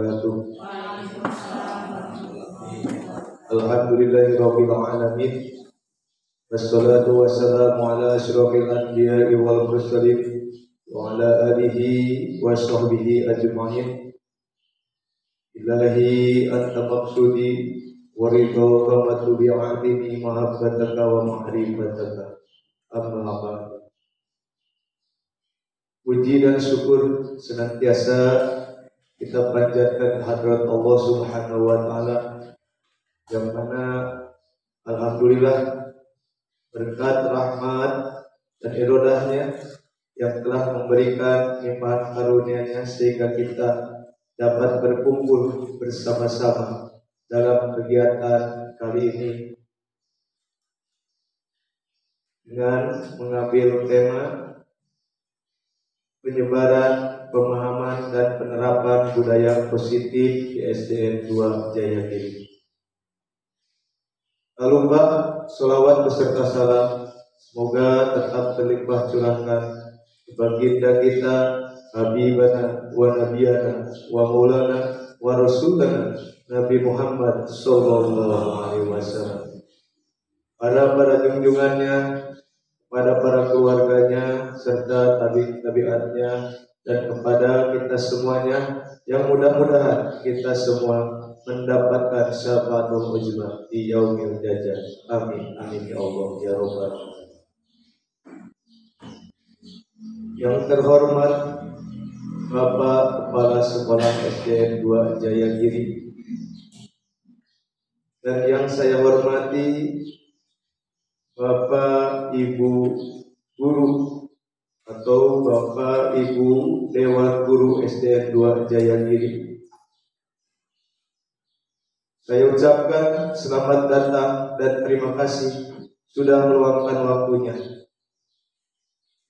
wabarakatuh. Alhamdulillahirabbil alamin. Wassalatu wassalamu ala asyrofil anbiya'i wal mursalin wa ala alihi wa sahbihi ajma'in. Ilahi anta maqsudi wa ridha rahmatu bi'adini mahabbataka wa ma'rifataka. Amma ba'd. Puji dan syukur senantiasa kita panjatkan hadrat Allah Subhanahu wa taala, yang mana alhamdulillah berkat rahmat dan irodahnya yang telah memberikan nikmat karunia-Nya sehingga kita dapat berkumpul bersama-sama dalam kegiatan kali ini dengan mengambil tema penyebaran, pemahaman dan penerapan budaya positif di SDN 2 Jayagiri. Lalu Pak, sholawat beserta salam semoga tetap terlimpah curahkan baginda kita, Habibana wa Nabiyana wa Maulana wa Rasulana Nabi Muhammad sallallahu alaihi wasallam, para junjungannya, pada para keluarganya serta tabi'atnya, dan kepada kita semuanya yang mudah-mudahan kita semua mendapatkan syafaatul ujma di yaumil jazaa. Amin amin ya Allah ya rabbal alamin. Yang terhormat Bapak Kepala Sekolah SDN 2 Jayagiri, dan yang saya hormati Bapak Ibu Guru atau Bapak Ibu Dewan Guru SDN 2 Jayagiri, saya ucapkan selamat datang dan terima kasih sudah meluangkan waktunya.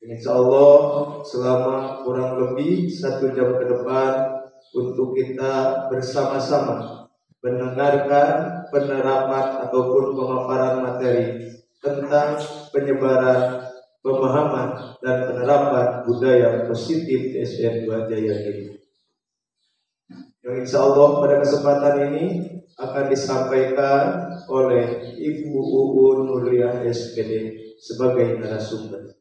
Insya Allah selama kurang lebih 1 jam ke depan untuk kita bersama-sama mendengarkan penerapan ataupun pemaparan materi tentang penyebaran, pemahaman dan penerapan budaya positif di SDN 2 Jayagiri. Yang insya Allah pada kesempatan ini akan disampaikan oleh Ibu Uun Nurliah SPD sebagai narasumber.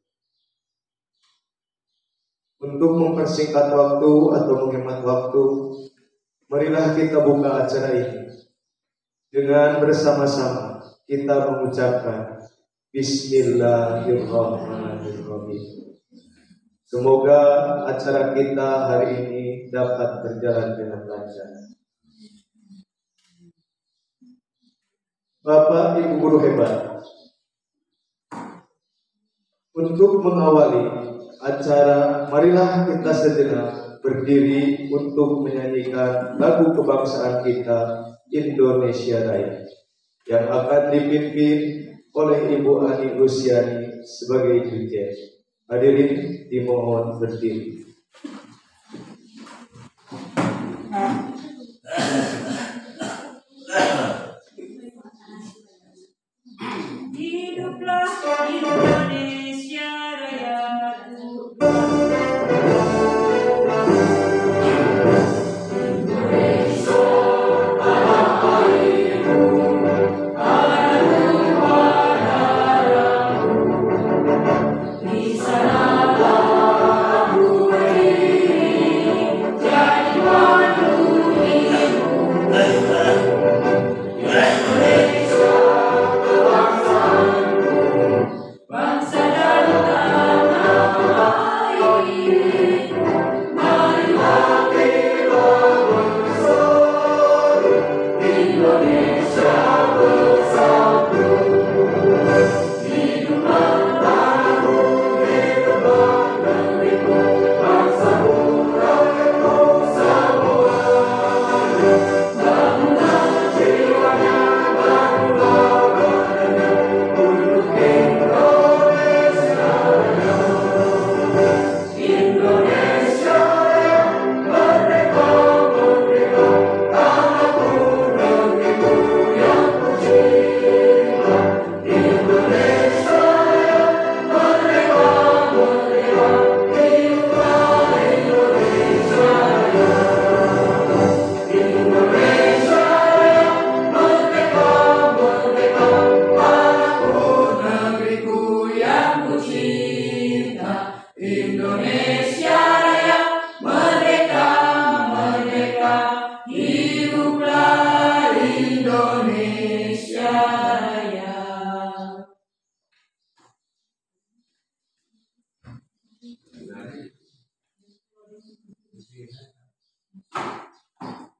Untuk mempersingkat waktu atau menghemat waktu, marilah kita buka acara ini dengan bersama-sama kita mengucapkan Bismillahirrahmanirrahim. Semoga acara kita hari ini dapat berjalan dengan lancar. Bapak Ibu guru hebat, untuk mengawali acara, marilah kita sejenak berdiri untuk menyanyikan lagu kebangsaan kita, Indonesia Raya, yang akan dipimpin oleh Ibu Ani Lusiani sebagai dirjen. Hadirin dimohon berdiri. Hiduplah Indonesia Raya. Di sana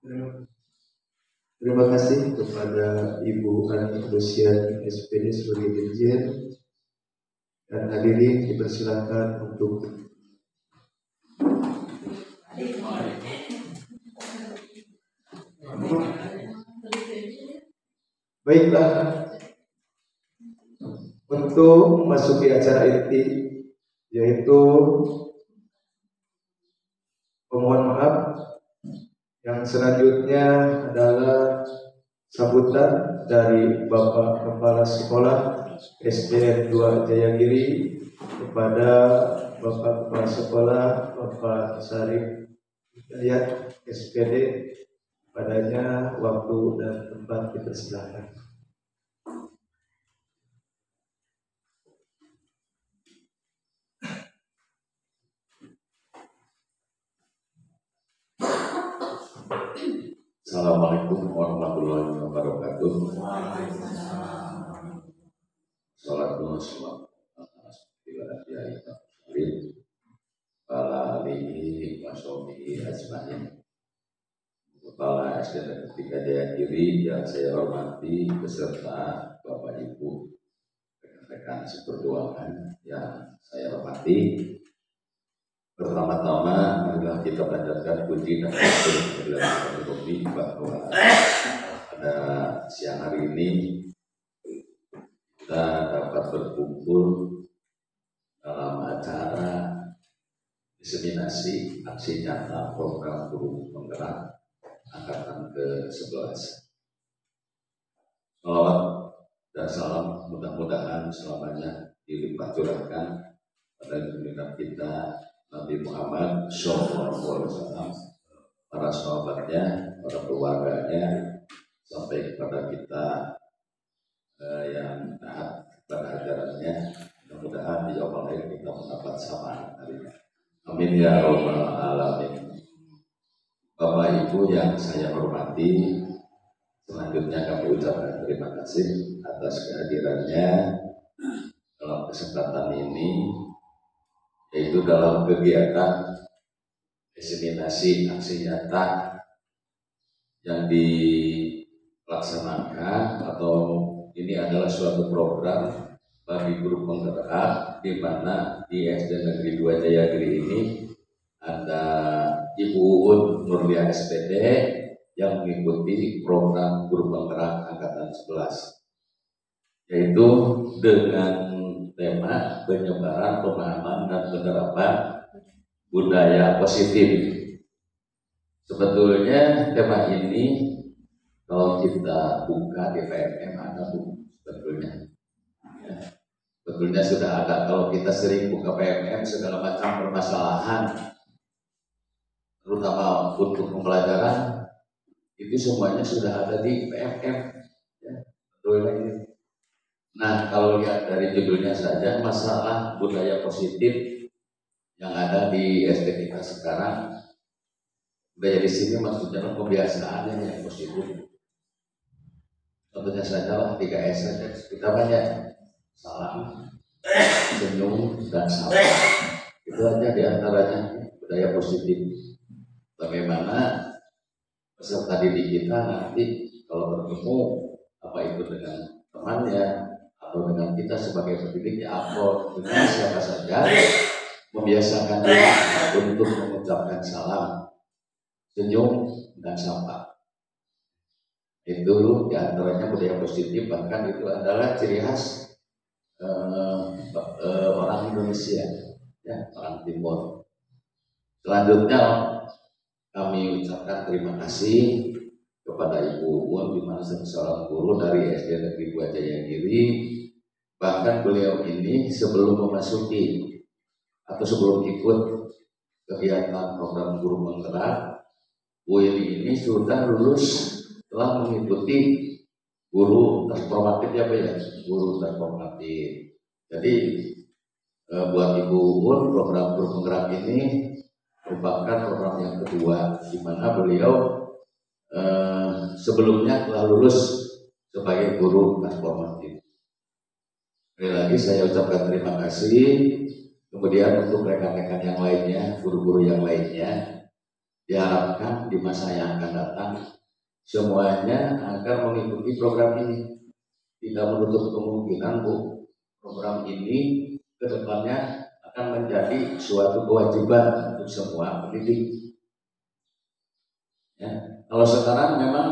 Terima kasih kepada Ibu Ani Lucian SPD sebagai dirjen, dan hadirin dipersilakan untuk baiklah. Untuk memasuki acara inti, yaitu pemohon maaf. Yang selanjutnya adalah sambutan dari Bapak Kepala Sekolah SDN 2 Jayagiri kepada Bapak Kepala Sekolah Bapak Sarif Hidayat SPD. Padanya waktu dan tempat dipersilakan. Assalamualaikum warahmatullahi wabarakatuh. Salat wassalamu ala alihi wa sahbihi ajmain. Kepala SDN 3 Jayagiri yang saya hormati beserta Bapak Ibu rekan-rekan seperjuangan yang saya hormati. Pertama-tama marilah kita panjatkan puji dan syukur bahwa pada siang hari ini kita dapat berkumpul dalam acara diseminasi aksi nyata program guru penggerak angkatan ke-11. Salawat dan salam mudah-mudahan selamanya dilipat curahkan pada junjungan kita Nabi Muhammad SAW, para sahabatnya, para keluarganya, sampai kepada kita yang taat pada ajarannya. Mudah-mudahan di awal akhir kita mendapat sama harinya. Amin ya rabbal alamin. Bapak Ibu yang saya hormati, selanjutnya kami ucapkan terima kasih atas kehadirannya dalam kesempatan ini, yaitu dalam kegiatan diseminasi aksi nyata yang dilaksanakan, atau ini adalah suatu program bagi guru penggerak di mana di SD Negeri 2 Jayagiri ini ada Ibu Uun Nurlia SPD yang mengikuti program guru penggerak angkatan 11, yaitu dengan tema penyebaran, pemahaman, dan penerapan budaya positif. Sebetulnya tema ini kalau kita buka di PMM ada sebetulnya. Ya, sebetulnya sudah ada. Kalau kita sering buka PMM segala macam permasalahan, terutama untuk pembelajaran, itu semuanya sudah ada di PMM. Ya, betul. Nah, kalau lihat dari judulnya saja, masalah budaya positif yang ada di SD kita sekarang, budaya di sini maksudnya kebiasaan yang positif. Contohnya saja lah 3S saja, kita banyak salam, senyum, dan sapa. Itu aja diantaranya budaya positif. Bagaimana peserta didik kita nanti kalau bertemu, apa itu dengan temannya atau dengan kita sebagai pendidiknya, atau dengan siapa saja, membiasakan diri untuk mengucapkan salam, senyum, dan sapa. Itu diantaranya budaya positif, bahkan itu adalah ciri khas orang Indonesia, ya, orang Timur. Selanjutnya kami ucapkan terima kasih kepada Ibu Uun, di mana seorang guru dari SD Negeri 2 Jayagiri. Bahkan beliau ini sebelum memasuki atau sebelum ikut kegiatan program guru penggerak, Bu ini sudah lulus, telah mengikuti guru transformatif, ya Pak ya, guru transformatif. Jadi buat Ibu Uun, program guru penggerak ini merupakan program yang kedua, di mana beliau sebelumnya telah lulus sebagai guru transformatif. Sekali lagi saya ucapkan terima kasih. Kemudian untuk rekan-rekan yang lainnya, guru-guru yang lainnya, diharapkan di masa yang akan datang semuanya akan mengikuti program ini. Tidak menutup kemungkinan Bu, program ini ke depannya akan menjadi suatu kewajiban untuk semua pendidik. Ya, kalau sekarang memang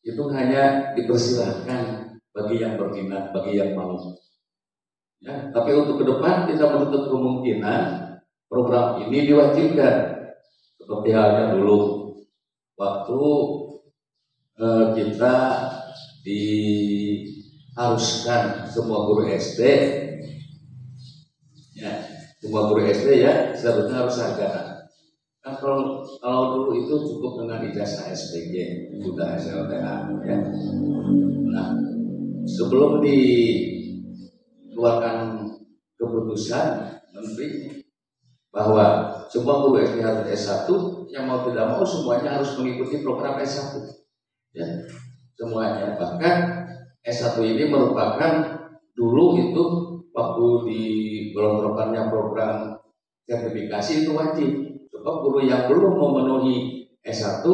itu hanya dipersilahkan bagi yang berminat, bagi yang mau. Ya, tapi untuk ke depan tidak menutup kemungkinan program ini diwajibkan. Seperti halnya dulu waktu kita diharuskan semua guru SD, ya, semua guru SD ya seharusnya harus sarjana. Kan kalau dulu itu cukup dengan ijazah SPG, sudah SLTA, ya. Nah, sebelum dikeluarkan keputusan menteri bahwa semua guru SD harus S1, yang mau tidak mau semuanya harus mengikuti program S1, ya, semuanya. Bahkan S1 ini merupakan dulu itu waktu digelontorkannya program sertifikasi itu wajib. Sebab guru yang belum memenuhi S1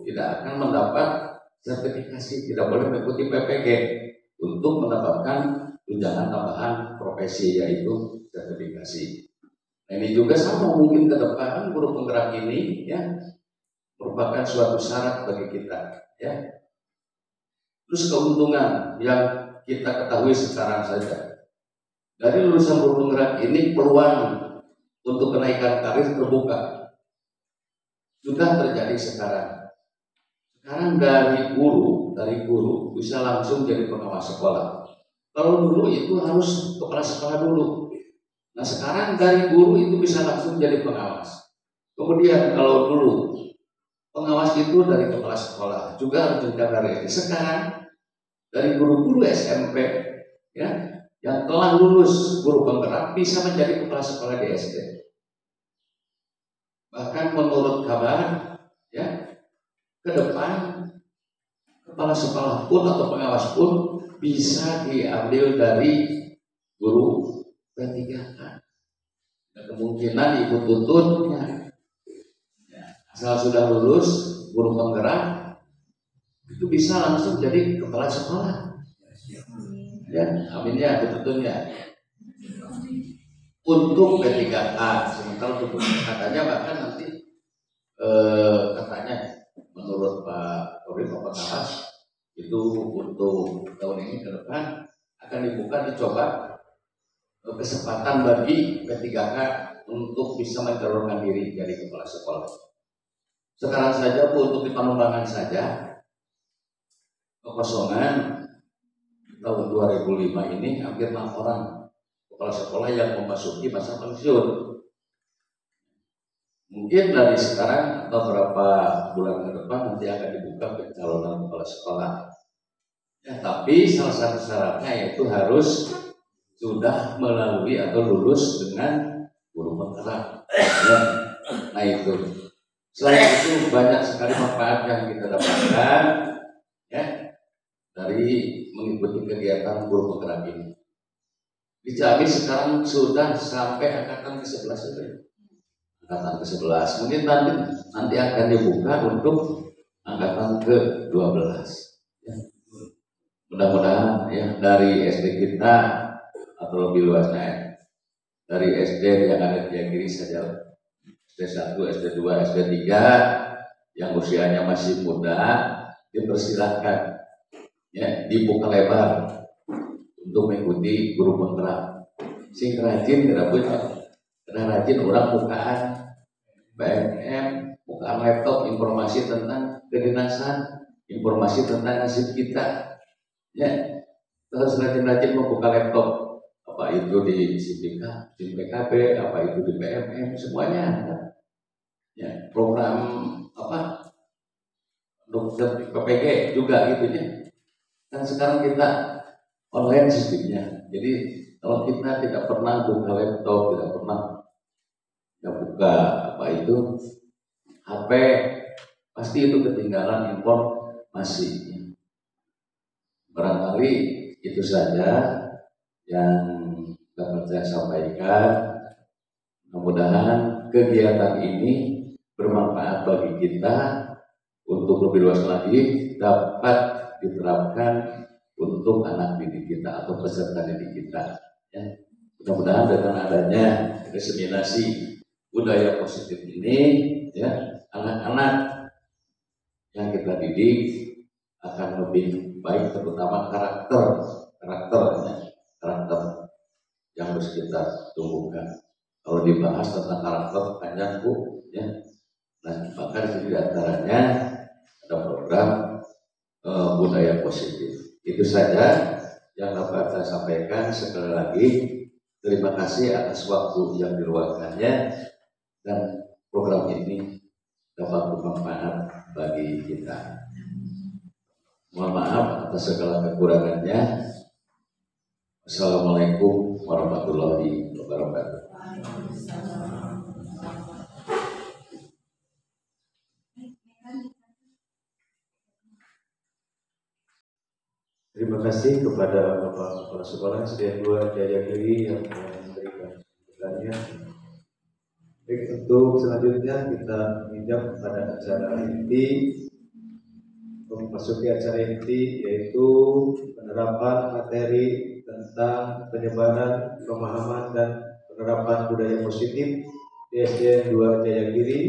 tidak akan mendapat sertifikasi, tidak boleh mengikuti PPG untuk mendapatkan tunjangan tambahan profesi, yaitu sertifikasi. Nah, ini juga sama mungkin ke depan guru penggerak ini ya merupakan suatu syarat bagi kita, ya. Terus keuntungan yang kita ketahui sekarang saja, dari lulusan guru penggerak ini peluang untuk kenaikan karir terbuka sudah terjadi sekarang. Sekarang dari guru bisa langsung jadi pengawas sekolah. Kalau dulu itu harus kepala sekolah dulu. Nah sekarang dari guru itu bisa langsung jadi pengawas. Kemudian kalau dulu pengawas itu dari kepala sekolah juga harus jenjang karir. Sekarang dari guru-guru SMP ya yang telah lulus guru penggerak bisa menjadi kepala sekolah di SD. Bahkan menurut kabar ya ke depan kepala sekolah pun atau pengawas pun bisa diambil dari guru P3K. Ada kemungkinan ibu tututnya ya, asal sudah lulus guru penggerak itu bisa langsung jadi kepala sekolah. Ya, amin ya, tututnya. Untuk P3A, sementara untuk katanya bahkan nanti katanya menurut Pak Tori Pak Pengawas itu untuk tahun ini ke depan akan dicoba kesempatan bagi P3K untuk bisa mencalonkan diri jadi kepala sekolah. Sekarang saja Bu, untuk di Panumbangan saja kekosongan tahun 2005 ini hampir 6 orang kepala sekolah yang memasuki masa pensiun. Mungkin dari sekarang atau beberapa bulan ke depan nanti akan dibuka pencalonan kepala sekolah. Ya, tapi salah satu syaratnya yaitu harus sudah melalui atau lulus dengan guru penggerak. Ya, nah itu. Selain itu banyak sekali manfaat yang kita dapatkan ya dari mengikuti kegiatan guru penggerak ini. Di Jambi sekarang sudah sampai angkatan ke-11 itu. Angkatan ke-11. Mungkin nanti akan dibuka untuk angkatan ke-12. Ya. Mudah-mudahan ya dari SD kita atau lebih luasnya ya, dari SD yang ada di kiri saja, SD 1, SD 2, SD 3 yang usianya masih muda dipersilahkan ya dibuka lebar untuk mengikuti guru penggerak. Sing rajin tidak punya, karena rajin orang bukaan BMM, bukaan laptop, informasi tentang kedinasan, informasi tentang nasib kita. Ya, terus rajin-rajin membuka laptop, apa itu di SIMPK, PKB, apa itu di BMM, semuanya. Ya, program apa dokter PPG juga gitu ya. Dan sekarang kita online sistemnya. Jadi kalau kita tidak pernah buka laptop, tidak pernah buka apa itu HP, pasti itu ketinggalan informasi. Barangkali itu saja yang dapat saya sampaikan. Mudah-mudahan kegiatan ini bermanfaat bagi kita untuk lebih luas lagi dapat diterapkan untuk anak didik kita atau peserta didik kita. Ya. Mudah-mudahan dengan adanya diseminasi budaya positif ini, ya, anak-anak yang kita didik akan lebih baik, terutama karakter yang harus kita tumbuhkan. Kalau dibahas tentang karakter panjang Bu, ya. Nah, maka di antaranya ada program budaya positif. Itu saja yang dapat saya sampaikan. Sekali lagi terima kasih atas waktu yang diluangkannya dan program ini dapat bermanfaat bagi kita. Mohon maaf atas segala kekurangannya. Assalamualaikum warahmatullahi wabarakatuh. Terima kasih kepada Bapak Kepala Sekolah SDN 2 Jayagiri yang memberikan sambutannya. Baik, untuk selanjutnya kita menginjak pada acara inti. Memasuki acara inti yaitu penerapan materi tentang penyebaran pemahaman dan penerapan budaya positif di SDN 2 Jayagiri.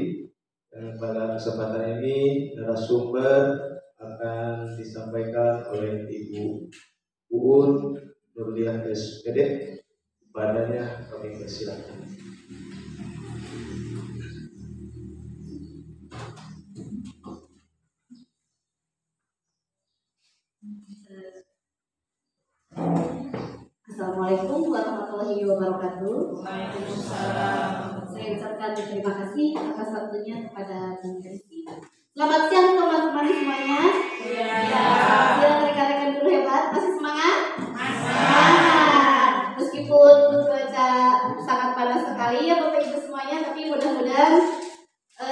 Dan pada kesempatan ini narasumber akan disampaikan oleh Ibu Uun Nurliah SPD. Kepadanya kami persilakan. Assalamualaikum warahmatullahi wabarakatuh. Waalaikumsalam. Saya ucapkan terima kasih atas waktunya kepada Bung Rizky. Selamat siang teman-teman semuanya. Siang rekan-rekan guru hebat, masih semangat? Semangat. Meskipun cuaca sangat panas sekali ya Bapak Ibu semuanya, tapi mudah-mudahan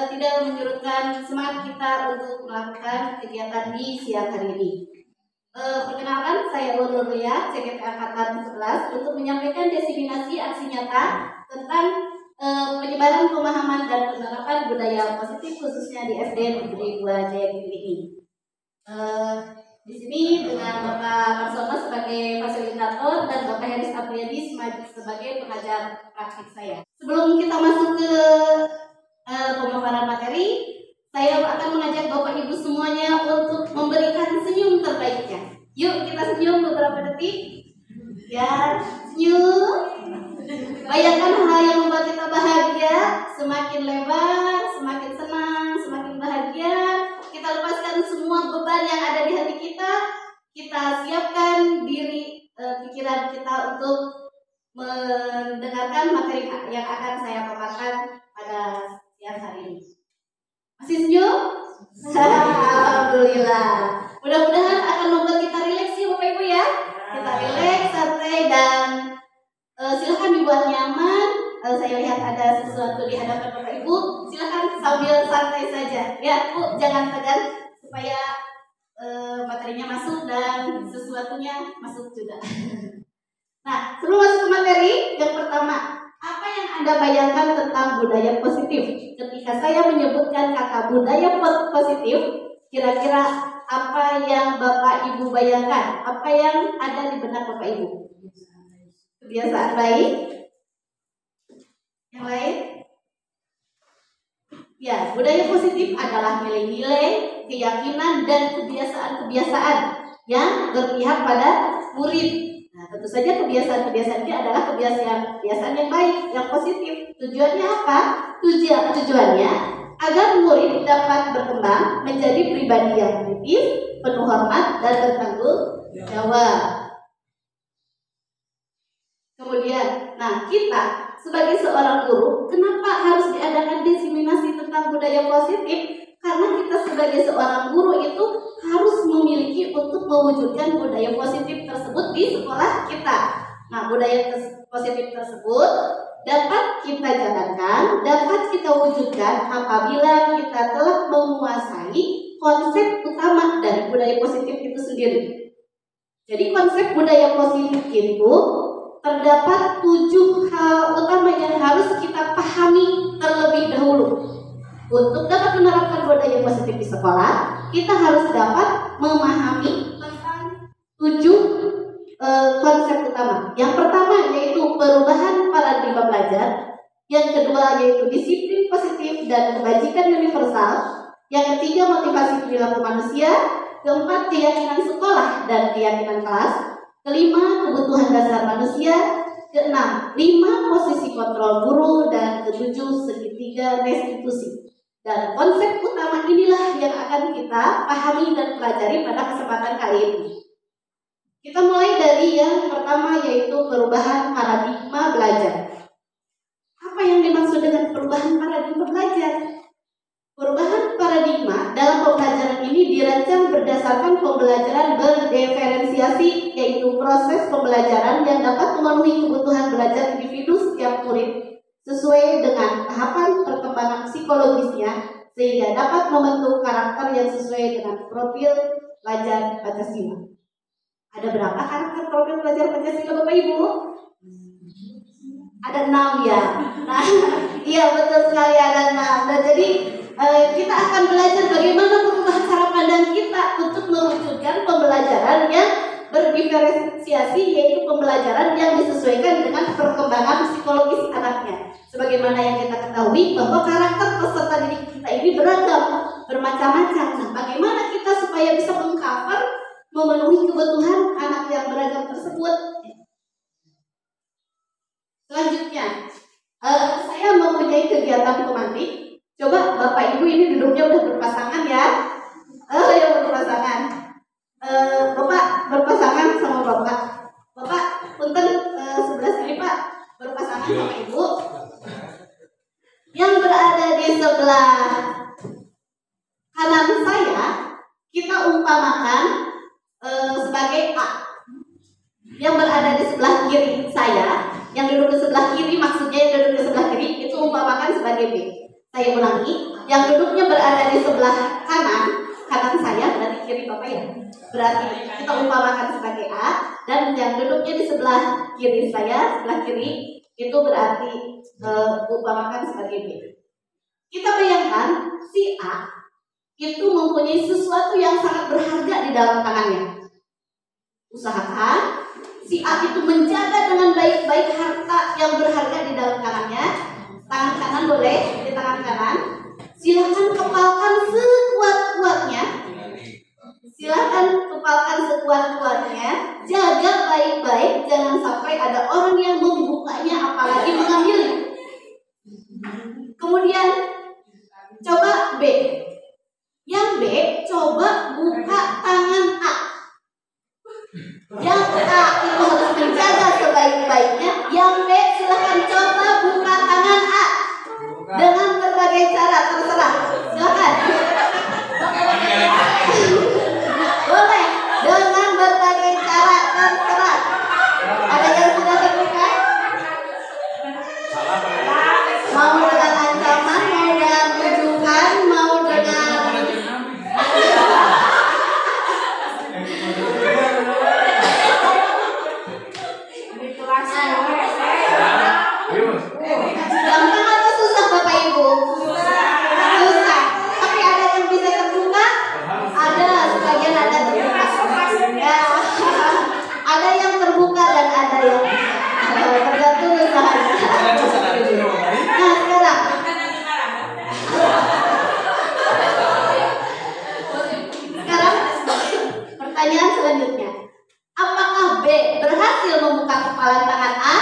tidak menyurutkan semangat kita untuk melakukan kegiatan di siang hari ini. Perkenalkan, saya Nurliah, CGP Angkatan 11 untuk menyampaikan diseminasi aksi nyata tentang penyebaran pemahaman dan penerapan budaya positif khususnya di SDN Negeri 2 Jayagiri ini. Di sini dengan Bapak Marsono sebagai fasilitator dan Bapak Heris Apriyadi sebagai pengajar praktik saya. Sebelum kita masuk ke pemaparan materi, saya akan mengajak Bapak Ibu semuanya untuk memberikan senyum terbaiknya. Yuk kita senyum beberapa detik. Ya, senyum. Bayangkan hal yang membuat kita bahagia, semakin lebar, semakin senang, semakin bahagia. Kita lepaskan semua beban yang ada di hati kita. Kita siapkan diri, pikiran kita untuk mendengarkan materi yang akan saya paparkan pada siang hari ini. Masih senyum? Alhamdulillah. Mudah-mudahan akan membuat kita rileks ya Bapak Ibu ya. Kita rileks, santai, dan silahkan dibuat nyaman. Saya lihat ada sesuatu di hadapan Bapak Ibu. Silahkan sambil santai saja. Ya Bu, jangan tegang supaya materinya masuk dan sesuatunya masuk juga. Nah, sebelum masuk ke materi, yang pertama, apa yang Anda bayangkan tentang budaya positif? Ketika saya menyebutkan kata budaya positif, kira-kira apa yang Bapak Ibu bayangkan? Apa yang ada di benak Bapak Ibu? Kebiasaan baik? Yang lain? Ya, budaya positif adalah nilai-nilai, keyakinan, dan kebiasaan-kebiasaan yang berpihak pada murid. Nah, tentu saja kebiasaan-kebiasaan ini adalah kebiasaan yang baik, yang positif. Tujuannya apa? Tujuannya agar murid dapat berkembang menjadi pribadi yang kritis, penuh hormat, dan bertanggung jawab. Kemudian, nah kita sebagai seorang guru, kenapa harus diadakan diseminasi tentang budaya positif? Karena kita sebagai seorang guru itu harus memiliki untuk mewujudkan budaya positif tersebut di sekolah kita. Nah, budaya positif tersebut dapat kita jalankan, dapat kita wujudkan apabila kita telah menguasai konsep utama dari budaya positif itu sendiri. Jadi konsep budaya positif itu terdapat 7 hal utama yang harus kita pahami terlebih dahulu. untuk dapat menerapkan budaya positif di sekolah, kita harus dapat memahami tentang 7 konsep utama. Yang pertama yaitu perubahan paradigma belajar, yang kedua yaitu disiplin positif dan kebajikan universal, yang ketiga motivasi perilaku manusia, keempat keyakinan sekolah dan keyakinan kelas, kelima kebutuhan dasar manusia, keenam 5 posisi kontrol guru, dan ketujuh segitiga restitusi. Dan konsep utama inilah yang akan kita pahami dan pelajari pada kesempatan kali ini. Kita mulai dari yang pertama yaitu perubahan paradigma belajar. Apa yang dimaksud dengan perubahan paradigma belajar? Perubahan paradigma dalam pembelajaran ini dirancang berdasarkan pembelajaran berdiferensiasi, yaitu proses pembelajaran yang dapat memenuhi kebutuhan belajar individu setiap murid sesuai dengan tahapan perkembangan psikologisnya, sehingga dapat membentuk karakter yang sesuai dengan profil pelajar Pancasila. Ada berapa karakter profil pelajar Pancasila, Bapak Ibu? Ada 6 ya. Nah, iya betul sekali, ada 6. Nah, jadi kita akan belajar bagaimana merubah cara pandang kita untuk mewujudkan pembelajaran yang berdiferensiasi, yaitu pembelajaran yang disesuaikan dengan perkembangan psikologis anaknya. Sebagaimana yang kita ketahui bahwa karakter peserta didik kita ini beragam, bermacam-macam. Nah, bagaimana kita supaya bisa mengcover, memenuhi kebutuhan anak yang beragam tersebut? Selanjutnya, saya mempunyai kegiatan pemantik. Coba Bapak Ibu ini duduknya udah berpasangan ya. Yang berpasangan. Bapak berpasangan sama Bapak. Bapak, punten sebelah sini Pak, berpasangan sama Ibu. Yang berada di sebelah kanan saya, kita umpamakan sebagai A. Yang berada di sebelah kiri saya, yang duduk di sebelah kiri, maksudnya yang duduk di sebelah kiri, itu umpamakan sebagai B. Saya ulangi, yang duduknya berada di sebelah kanan saya, berarti kiri Bapak ya. Berarti kita umpamakan sebagai A, dan yang duduknya di sebelah kiri saya, sebelah kiri, itu berarti umpamakan sebagai B. Kita bayangkan si A itu mempunyai sesuatu yang sangat berharga di dalam tangannya. Usahakan si A itu menjaga dengan baik-baik harta yang berharga di dalam tangannya. Tangan kanan boleh, di tangan kanan. Silahkan kepalkan sekuat-kuatnya. Silahkan kepalkan sekuat-kuatnya. Jaga baik-baik, jangan sampai ada orang yang membukanya, apalagi mengambilnya. Kemudian coba B. Yang B, coba buka tangan A. Yang A itu harus menjaga sebaik-baiknya. Yang B silahkan coba buka tangan A dengan berbagai cara, terserah. Silahkan. Boleh dengan berbagai cara, terserah. Ada yang sudah terbuka? Mau dengan ancaman, mau dengan tujuan, mau dengan gampang atau susah Bapak Ibu? Susah. Tapi ada yang bisa terbuka? Ada, sebagian ada terbuka. Ya. Ada yang terbuka dan ada yang tergantung usahanya. Nah, sekarang pertanyaan selanjutnya. Apakah B berhasil membuka kepalan tangan A?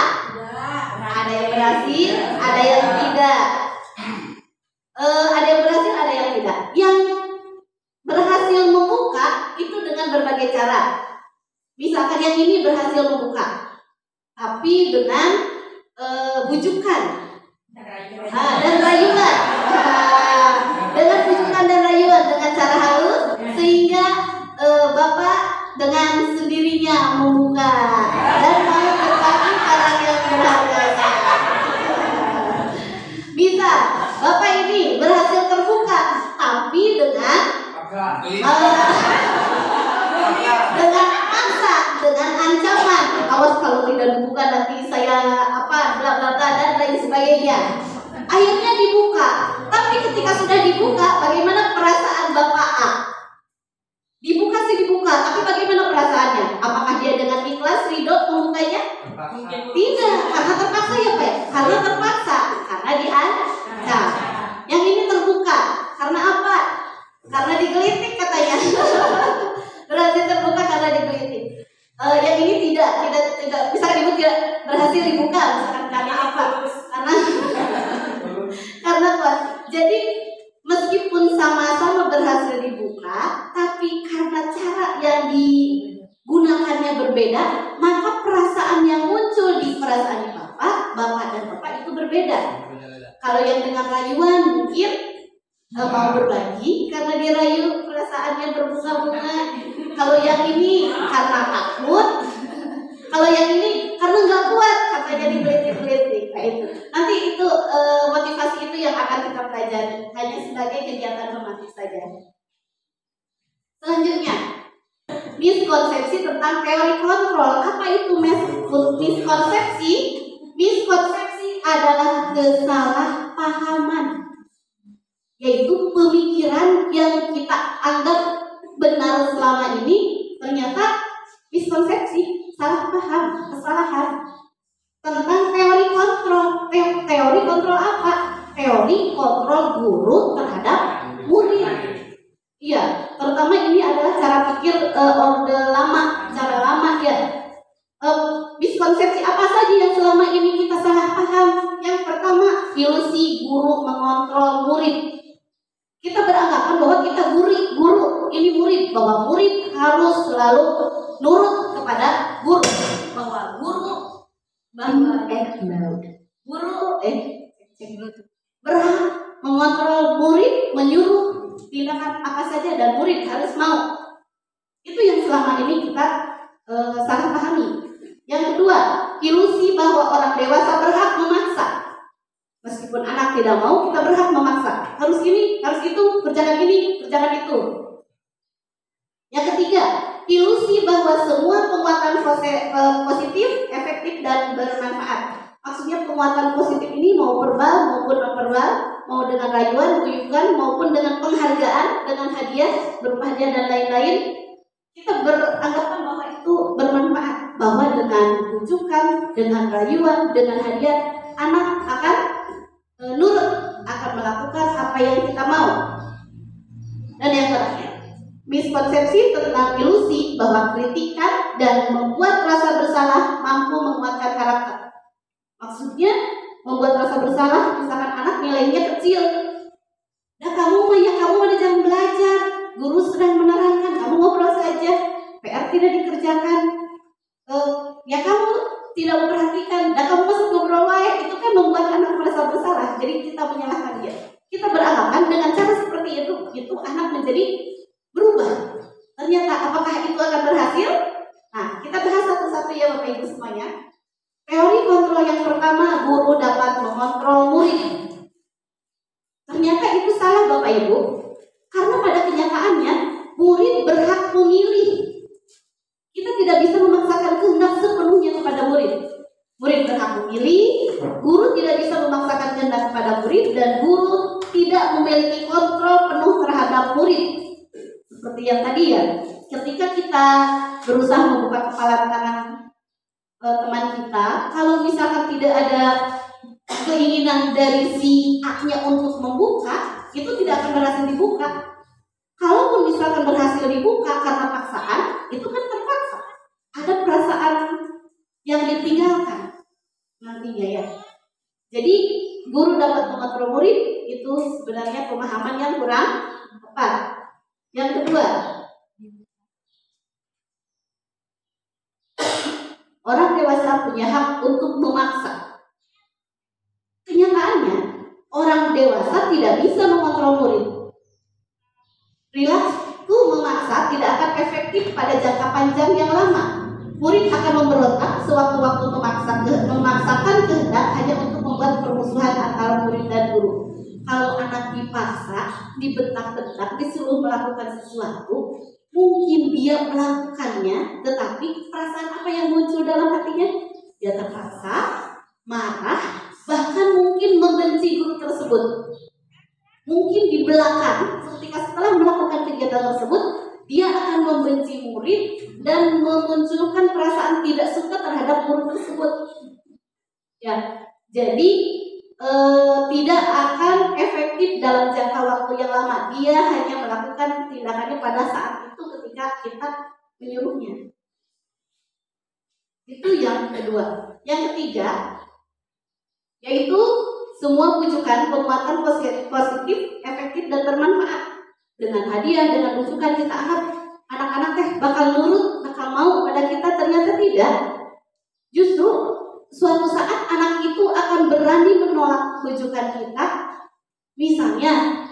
Ada yang berhasil, ada yang tidak. Ada yang berhasil, ada yang tidak. Yang berhasil membuka itu dengan berbagai cara. Misalkan yang ini berhasil membuka, tapi dengan bujukan dan rayuan. Dengan bujukan dan rayuan, dengan cara halus, sehingga Bapak dengan sendirinya membuka dan mau berbagi barang yang berharga. Bisa, Bapak ini berhasil terbuka, tapi dengan paksa, dengan ancaman. Awas kalau tidak dibuka nanti saya bla bla bla dan lain sebagainya. Akhirnya dibuka. Tapi ketika sudah dibuka, bagaimana perasaan Bapak A? Dibuka sih dibuka, tapi bagaimana perasaannya? Apakah dia dengan ikhlas, ridho membukanya? Tidak, karena terpaksa ya Pak. Karena terpaksa, karena diancam. Yang ini terbuka, karena apa? Karena digelitik katanya. Berarti terbuka karena digelitik. Yang ini tidak bisa disebut tidak berhasil dibuka, misalkan karena apa? Karena kuat. Jadi meskipun sama-sama berhasil dibuka, tapi karena cara yang digunakannya berbeda, maka perasaan yang muncul di perasaan bapak dan bapak itu berbeda. Kalau yang dengan rayuan mungkin mau berbagi karena dirayu perasaannya berbunga-bunga. Kalau yang ini karena takut. Kalau yang ini karena nggak kuat, katanya digelitik-gelitik kayak itu. Nanti itu motivasi itu yang akan kita pelajari, hanya sebagai kegiatan romantis saja. Selanjutnya, miskonsepsi tentang teori kontrol. Apa itu miskonsepsi? Miskonsepsi adalah kesalahpahaman, yaitu pemikiran yang kita anggap benar selama ini ternyata miskonsepsi, salah paham, kesalahan tentang teori kontrol. Teori kontrol apa? Teori kontrol guru terhadap murid. Iya, terutama ini adalah cara pikir orde lama, cara lama ya. Miskonsepsi apa saja yang selama ini kita salah paham? Yang pertama, ilusi guru mengontrol murid. Kita beranggapan bahwa kita guru, ini murid, bahwa murid harus selalu nurut kepada guru, bahwa guru berhak mengontrol murid, menyuruh tindakan apa saja dan murid harus mau. Itu yang selama ini kita salah pahami. Yang kedua, ilusi bahwa orang dewasa berhak memaksa. Meskipun anak tidak mau, kita berhak memaksa. Harus ini, harus itu, kerjakan ini, kerjakan itu. Yang ketiga, ilusi bahwa semua penguatan positif, efektif, dan bermanfaat. Maksudnya penguatan positif ini mau verbal maupun non-verbal, mau dengan rayuan, guyuban, maupun dengan penghargaan, dengan hadiah, berupa hadiah dan lain-lain. Kita beranggapan bahwa itu bermanfaat, bahwa dengan bujukan, dengan rayuan, dengan hadiah, anak akan nurut, akan melakukan apa yang kita mau. Dan yang terakhir, miskonsepsi tentang ilusi bahwa kritikan dan membuat rasa bersalah mampu menguatkan karakter. Maksudnya membuat rasa bersalah, misalkan anak nilainya kecil, nah kamu ada jangan belajar, guru sedang menerangkan, kamu ngobrol saja, PR tidak dikerjakan, ya kamu tidak memperhatikan, dan kamu masuk ngobrol wae, itu kan membuat anak merasa bersalah. Jadi kita menyalahkan dia. Kita beranggapan dengan cara seperti itu anak menjadi berubah. Ternyata apakah itu akan berhasil? Nah, kita bahas satu-satu ya Bapak Ibu semuanya. Teori kontrol yang pertama, guru dapat mengontrol murid. Ternyata itu salah Bapak Ibu, karena pada kenyataannya murid berhak memilih. Kita tidak bisa memaksakan kehendak sepenuhnya kepada murid. Murid berhak memilih, guru tidak bisa memaksakan kehendak kepada murid, dan guru tidak memiliki kontrol penuh terhadap murid. Seperti yang tadi ya, ketika kita berusaha membuka kepala tangan teman kita, kalau misalkan tidak ada keinginan dari si A-nya untuk membuka, itu tidak akan berhasil dibuka. Kalaupun misalkan berhasil dibuka karena paksaan, itu kan terpaksa. Ada perasaan yang ditinggalkan nantinya ya. Jadi guru dapat mengontrol murid, itu sebenarnya pemahaman yang kurang tepat. Yang kedua, orang dewasa punya hak untuk memaksa. Kenyataannya, orang dewasa tidak bisa mengontrol murid. Perilaku memaksa tidak akan efektif pada jangka panjang yang lama. Murid akan memberontak sewaktu-waktu memaksakan kehendak hanya untuk membuat permusuhan antara murid dan guru. Kalau anak dipaksa, dibentak-bentak, disuruh melakukan sesuatu, mungkin dia melakukannya, tetapi perasaan apa yang muncul dalam hatinya? Dia terpaksa, marah, bahkan mungkin membenci guru tersebut. mungkin di belakang ketika setelah melakukan kegiatan tersebut dia akan membenci murid dan memunculkan perasaan tidak suka terhadap murid tersebut. Ya, jadi tidak akan efektif dalam jangka waktu yang lama. Dia hanya melakukan tindakannya pada saat itu ketika kita menyuruhnya. Itu yang kedua. Yang ketiga, yaitu semua pujukan penguatan positif, efektif dan bermanfaat. Dengan hadiah, dengan pujukan kita anggap anak-anak teh bakal nurut, bakal mau pada kita, ternyata tidak. Justru suatu saat anak itu akan berani menolak pujukan kita. Misalnya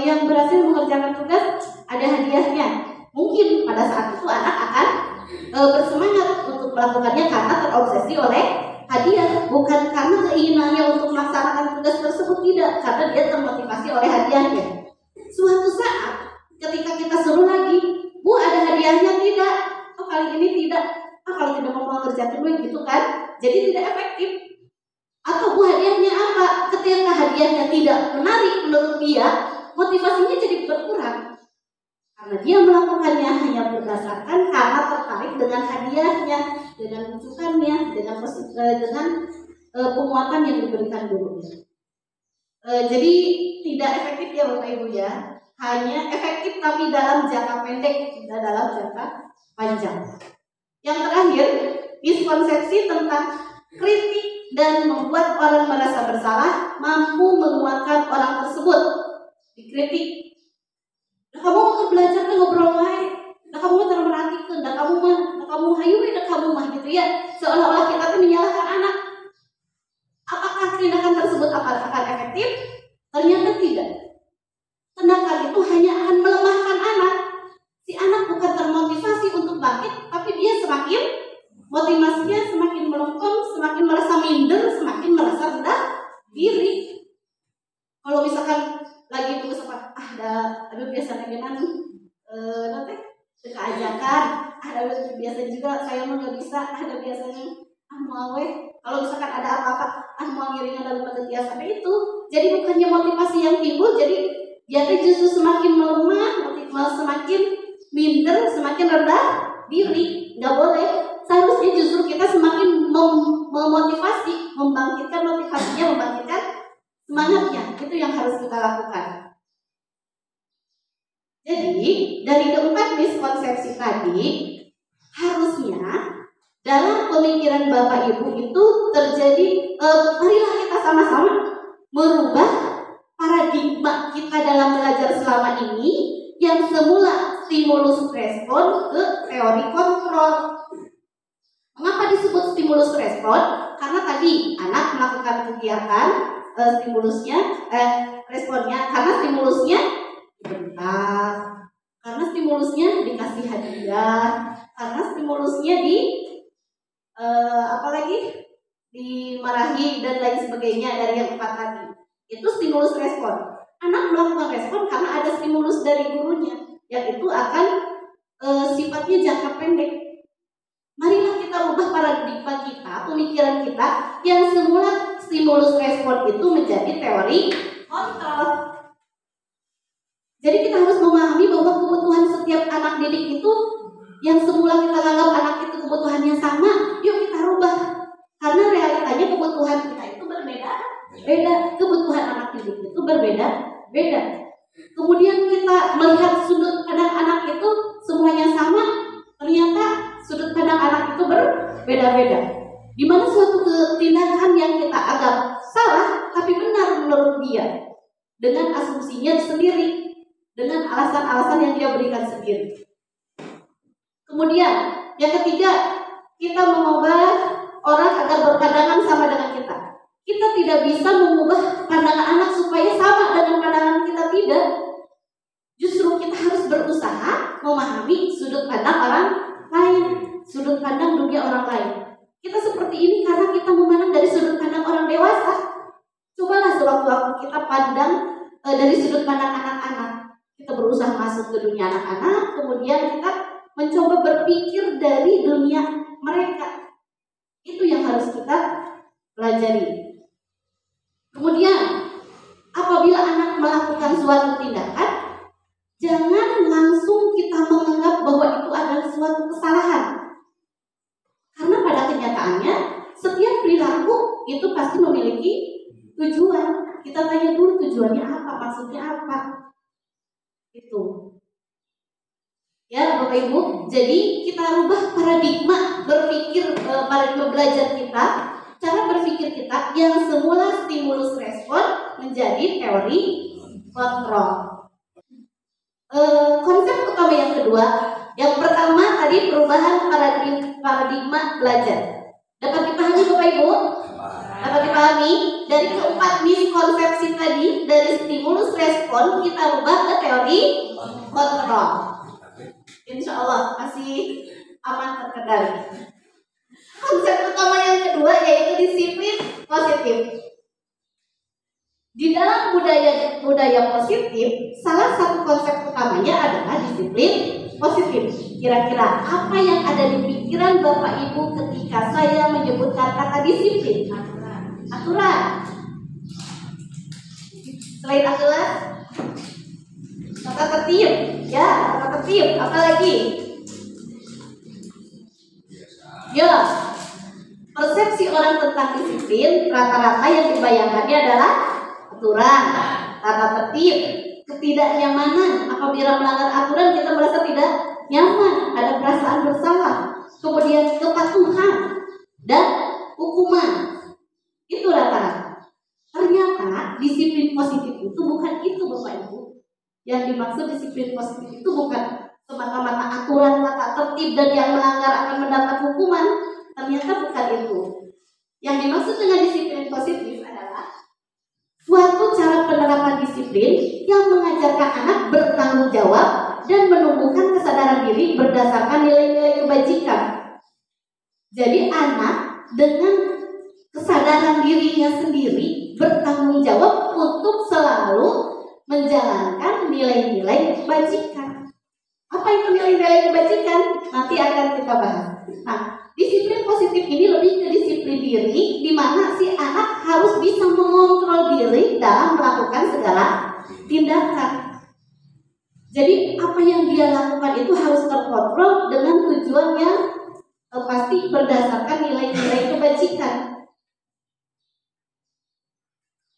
yang berhasil mengerjakan tugas ada hadiahnya. Mungkin pada saat itu anak akan bersemangat untuk melakukannya karena terobsesi oleh hadiah, bukan karena keinginannya untuk melaksanakan tugas tersebut, tidak, karena dia termotivasi oleh hadiahnya. Suatu saat ketika kita suruh lagi, Bu ada hadiahnya, tidak, oh kali ini tidak, kalau tidak mau mengerjakan gitu kan, jadi tidak efektif. Atau Bu hadiahnya apa? Ketika hadiahnya tidak menarik menurut dia, motivasinya jadi berkurang. Karena dia melakukannya hanya berdasarkan karena tertarik dengan hadiahnya, dengan pujukannya, dengan penguatan yang diberikan gurunya. Jadi tidak efektif ya Bapak Ibu ya. Hanya efektif tapi dalam jangka pendek, tidak dalam jangka panjang. Yang terakhir, miskonsepsi tentang kritik dan membuat orang merasa bersalah mampu menguatkan orang tersebut. Dikritik, nah kamu mau belajar kan ngobrol wae, nah kamu mau merhatikan, nah kamu hayu, nah kamu mah gitu ya, seolah-olah kita tuh menyalahkan anak. Apakah tindakan tersebut akan efektif? Ternyata tidak. Tindakan itu hanya akan melemahkan anak. Si anak bukan termotivasi untuk bangkit, tapi dia semakin motivasinya semakin melempem, semakin merasa minder, semakin merasa rendah diri. Kalau misalkan lagi tugas apa, aduh biasanya gimana nanti keajakan, biasa juga saya mah nggak bisa, ada biasanya mau kalau misalkan ada apa-apa mau ngiringan dalam bentuk biasa itu, jadi bukannya motivasi yang timbul, jadi dia justru semakin melemah, semakin minder, semakin rendah diri. Nggak boleh. Seharusnya justru kita semakin memotivasi, membangkitkan motivasinya, membangkitkan semangatnya. Itu yang harus kita lakukan. Jadi dari keempat miskonsepsi tadi, harusnya dalam pemikiran Bapak Ibu itu terjadi, marilah kita sama-sama merubah paradigma kita dalam belajar selama ini yang semula stimulus respon ke teori kontrol. Mengapa disebut stimulus respon? Karena tadi anak melakukan kegiatan responnya, karena stimulusnya dibentak, karena stimulusnya dikasih hadiah, karena stimulusnya dimarahi dan lain sebagainya dari yang empat tadi. Itu stimulus respon. Anak melakukan respon karena ada stimulus dari gurunya, yang itu akan sifatnya jangka pendek. Marilah kita ubah paradigma kita, pemikiran kita yang semula stimulus respon itu menjadi teori kontrol. Jadi kita harus memahami bahwa kebutuhan setiap anak didik itu yang semula kita anggap anak itu kebutuhannya sama, yuk kita rubah. Karena realitanya kebutuhan kita itu berbeda. Kebutuhan anak didik itu berbeda-beda. Kemudian kita melihat sudut pandang anak itu semuanya sama, ternyata sudut pandang anak itu berbeda-beda. Di mana suatu tindakan yang kita anggap salah tapi benar menurut dia, dengan asumsinya sendiri, dengan alasan-alasan yang dia berikan sendiri. Kemudian yang ketiga, kita mengubah orang agar berpandangan sama dengan kita. Kita tidak bisa mengubah pandangan anak supaya sama dengan pandangan kita, tidak. Justru kita harus berusaha memahami sudut pandang orang lain, sudut pandang dunia orang lain. Kita seperti ini karena kita memandang dari sudut pandang orang dewasa. Cobalah sewaktu-waktu kita pandang dari sudut pandang anak-anak. Kita berusaha masuk ke dunia anak-anak, kemudian kita mencoba berpikir dari dunia mereka. Itu yang harus kita pelajari. Kemudian, apa apabila anak melakukan suatu tindakan, jangan langsung kita menganggap bahwa itu adalah suatu kesalahan. Karena pada kenyataannya, setiap perilaku itu pasti memiliki tujuan. Kita tanya dulu tujuannya apa, maksudnya apa. Itu. Ya Bapak Ibu, jadi kita rubah paradigma berpikir, paradigma belajar kita, cara berpikir kita yang semula stimulus respon menjadi teori kontrol. Konsep utama yang kedua, yang pertama tadi perubahan paradigma belajar. Dapat dipahami Bapak Ibu? Dapat dipahami? Dari keempat miskonsepsi tadi, dari stimulus respon kita rubah ke teori kontrol. Insya Allah masih aman terkendali. Konsep utama yang kedua yaitu disiplin positif. Di dalam budaya positif, salah satu konsep utamanya adalah disiplin positif. Kira-kira apa yang ada di pikiran Bapak Ibu ketika saya menyebutkan kata disiplin? Aturan. Selain aturan, tata tertib, ya, tata tertib. Apa lagi? Ya, persepsi orang tentang disiplin rata-rata yang dibayangkannya adalah aturan, tata tertib, ketidaknyamanan. Apabila melanggar aturan kita merasa tidak nyaman, ada perasaan bersalah, kemudian kepatuhan dan hukuman. Itu rata-rata. Ternyata disiplin positif itu bukan itu Bapak Ibu. Yang dimaksud disiplin positif itu bukan semata-mata aturan, tata tertib dan yang melanggar akan mendapat hukuman. Ternyata bukan itu. Yang dimaksud dengan disiplin positif adalah suatu cara penerapan disiplin yang mengajarkan anak bertanggung jawab dan menumbuhkan kesadaran diri berdasarkan nilai-nilai kebajikan. Jadi anak dengan kesadaran dirinya sendiri bertanggung jawab untuk selalu menjalankan nilai-nilai kebajikan. Apa itu nilai-nilai kebajikan? Nanti akan kita bahas. Nah, disiplin positif ini lebih ke disiplin diri, di mana si anak harus bisa mengontrol diri dalam melakukan segala tindakan. Jadi apa yang dia lakukan itu harus terkontrol dengan tujuan yang pasti berdasarkan nilai-nilai kebajikan.